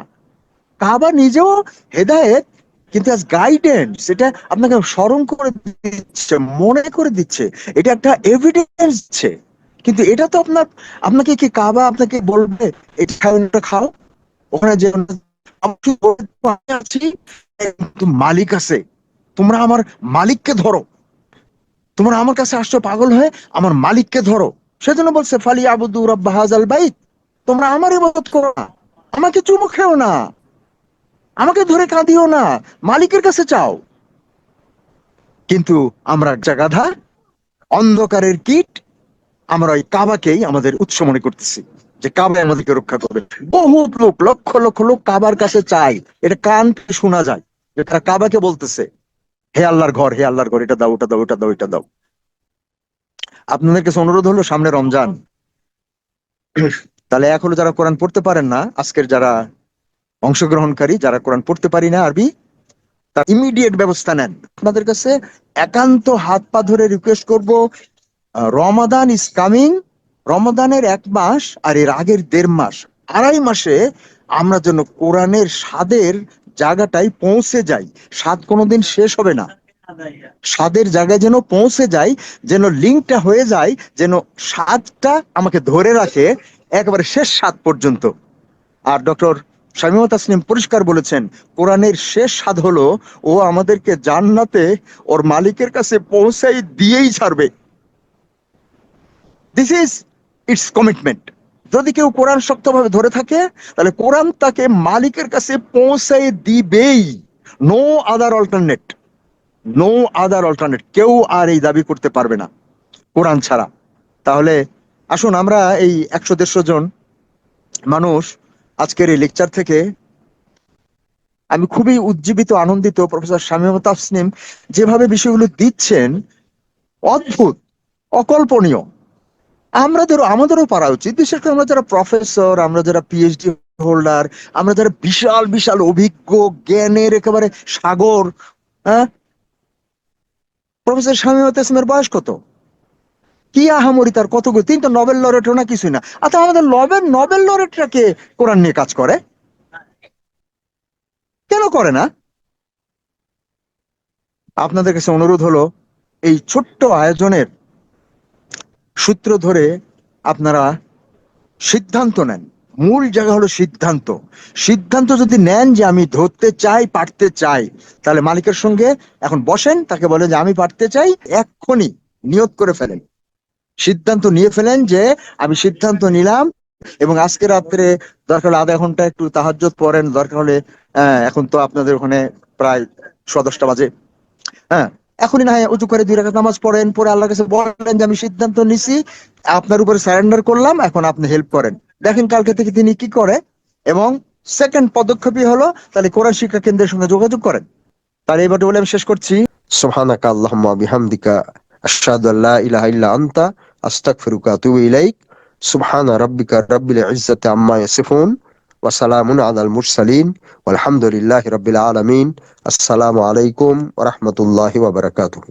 কাবা নিজেও হেদায়েত, কিন্তু অ্যাজ গাইডেন্স, এটা আপনাকে স্মরণ করে দিচ্ছে, মনে করে দিচ্ছে, এটা একটা এভিডেন্স দিচ্ছে। কিন্তু এটা তো আপনাকে কি কাবা আপনাকে বলবে এটা খাও ওটা খাও? ওখানে যে আমি আছি, কিন্তু মালিক আছে, তোমরা আমার মালিককে ধরো, তোমরা আমার কাছে আসছো পাগল হয়ে, আমার মালিককে ধরো। সেজন্য বলছে ফালি আবুদু রাব্বা হাযাল বাইত, তোমরা আমার ইবাদত করো না, আমাকে চুমু খেও না, আমাকে ধরে কাঁদিও না, মালিকের কাছে চাও। কিন্তু আমরা গাধা, অন্ধকারের কীট, আমরা ওই কাবাকেই আমাদের উৎস মনে করতেছি, যে কাবা আমাদেরকে রক্ষা করবে। বহু লোক, লক্ষ লক্ষ লোক কাবার কাছে চায়, এটা কান থেকে শোনা যায় যে তারা কাবাকে বলতেছে হে আল্লাহর ঘর, হে আল্লাহর ঘর, এটা দাও, ওটা দাও, ওটা দাও, এটা দাও। আপনাদের কাছে অনুরোধ হলো, সামনে রমজান, তাহলে এখনো যারা কোরআন পড়তে পারেন না, আজকের যারা অংশগ্রহণকারী, যারা কোরআন পড়তে পারি না আরবি, তার ইমিডিয়েট ব্যবস্থা নেন। আপনাদের কাছে একান্ত হাত পা ধরে রিকোয়েস্ট করব, রমাদান ইজ কামিং, রমাদানের 1 মাস আর এর আগের 1.5 মাস, 2.5 মাসে আমরা যেন কোরআনের স্বাদের জায়গাটায় পৌঁছে যাই। স্বাদ কোনোদিন শেষ হবে না, স্বাদের জায়গায় যেন পৌঁছে যাই, যেন লিঙ্কটা হয়ে যায়, যেন স্বাদটা আমাকে ধরে রাখে একেবারে শেষ স্বাদ পর্যন্ত। আর ডক্টর শামীমা তাসনিম পরিষ্কার বলেছেন, কোরআনের শেষ স্বাদ হলো ও আমাদেরকে জান্নাতে ওর মালিকের কাছে পৌঁছাই দিয়েই ছাড়বে। This is it's commitment. যদি কেউ কোরআন শক্তভাবে ধরে থাকে, তাহলে কোরআন তাকে মালিকের কাছে পৌঁছাই দিবেই। No other alternate, no other alternate, কেউ আর এই দাবি করতে পারবে না কোরআন ছাড়া। তাহলে আসুন আমরা এই 100-150 জন মানুষ আজকের এই লেকচার থেকে, আমি খুবই উজ্জীবিত, আনন্দিত। প্রফেসর শামীমা তাসনিম যেভাবে বিষয়গুলো দিচ্ছেন, অদ্ভুত, অকল্পনীয়। আমাদেরও পারা উচিত, বিশেষ করে আমরা যারা প্রফেসর, আমরা যারা পিএইচডি হোল্ডার, আমরা যারা বিশাল বিশাল অভিজ্ঞ, জ্ঞানের একেবারে সাগর। হ্যাঁ, প্রফেসর শামীমা তাসনিমের বয়স কত? কি আহামরি তার কতগুলো, 3টা নোবেল লরেটও না, কিছুই না। আচ্ছা, আমাদের নোবেল লরেটরাকে কোরআন নিয়ে কাজ করে কেন করে না? আপনাদের কাছে অনুরোধ হলো, এই ছোট্ট আয়োজনের সূত্র ধরে আপনারা সিদ্ধান্ত নেন। মূল জায়গা হলো সিদ্ধান্ত। সিদ্ধান্ত যদি নেন যে আমি ধরতে চাই, পারতে চাই, তাহলে মালিকের সঙ্গে এখন বসেন, তাকে বলেন যে আমি পারতে চাই, এক্ষুনি নিয়ত করে ফেলেন, সিদ্ধান্ত নিয়ে ফেলেন যে আমি সিদ্ধান্ত নিলাম। এবং আজকে রাত্রে দরকার হলে আধা ঘন্টা একটু তাহাজ্জুদ পড়েন, দরকার হলে এখন তো আপনাদের ওখানে প্রায় 10:30 বাজে, হ্যাঁ, এখনই না হয় উঁচু করে 2 রাকাত নামাজ পড়েন, পরে আল্লাহর কাছে বলেন যে আমি সিদ্ধান্ত নিছি, আপনার উপরে সারেন্ডার করলাম, এখন আপনি হেল্প করেন, দেখেন কালকে থেকে তিনি কি করে। এবং সেকেন্ড পদক্ষেপই হলো, তাহলে কোরআন শিক্ষা কেন্দ্রের সঙ্গে যোগাযোগ করেন। তাহলে এইবারটা বলে আমি শেষ করছি। সুবহানাকা আল্লাহুম্মা বিহামদিকা আশহাদু আল্লা ইলাহা ইল্লা আনতা আস্তাগফিরুকা ওয়া আতুবু ইলাইক। সুবহানা রাব্বিকা রাব্বিল ইজ্জাতি আম্মা ইয়াসিফুন ওয়া সালামুন আলাল মুরসালিন ওয়ালহামদুলিল্লাহি রাব্বিল আলামিন। আসসালামু আলাইকুম ওয়া রাহমাতুল্লাহি ওয়া বারাকাতুহু।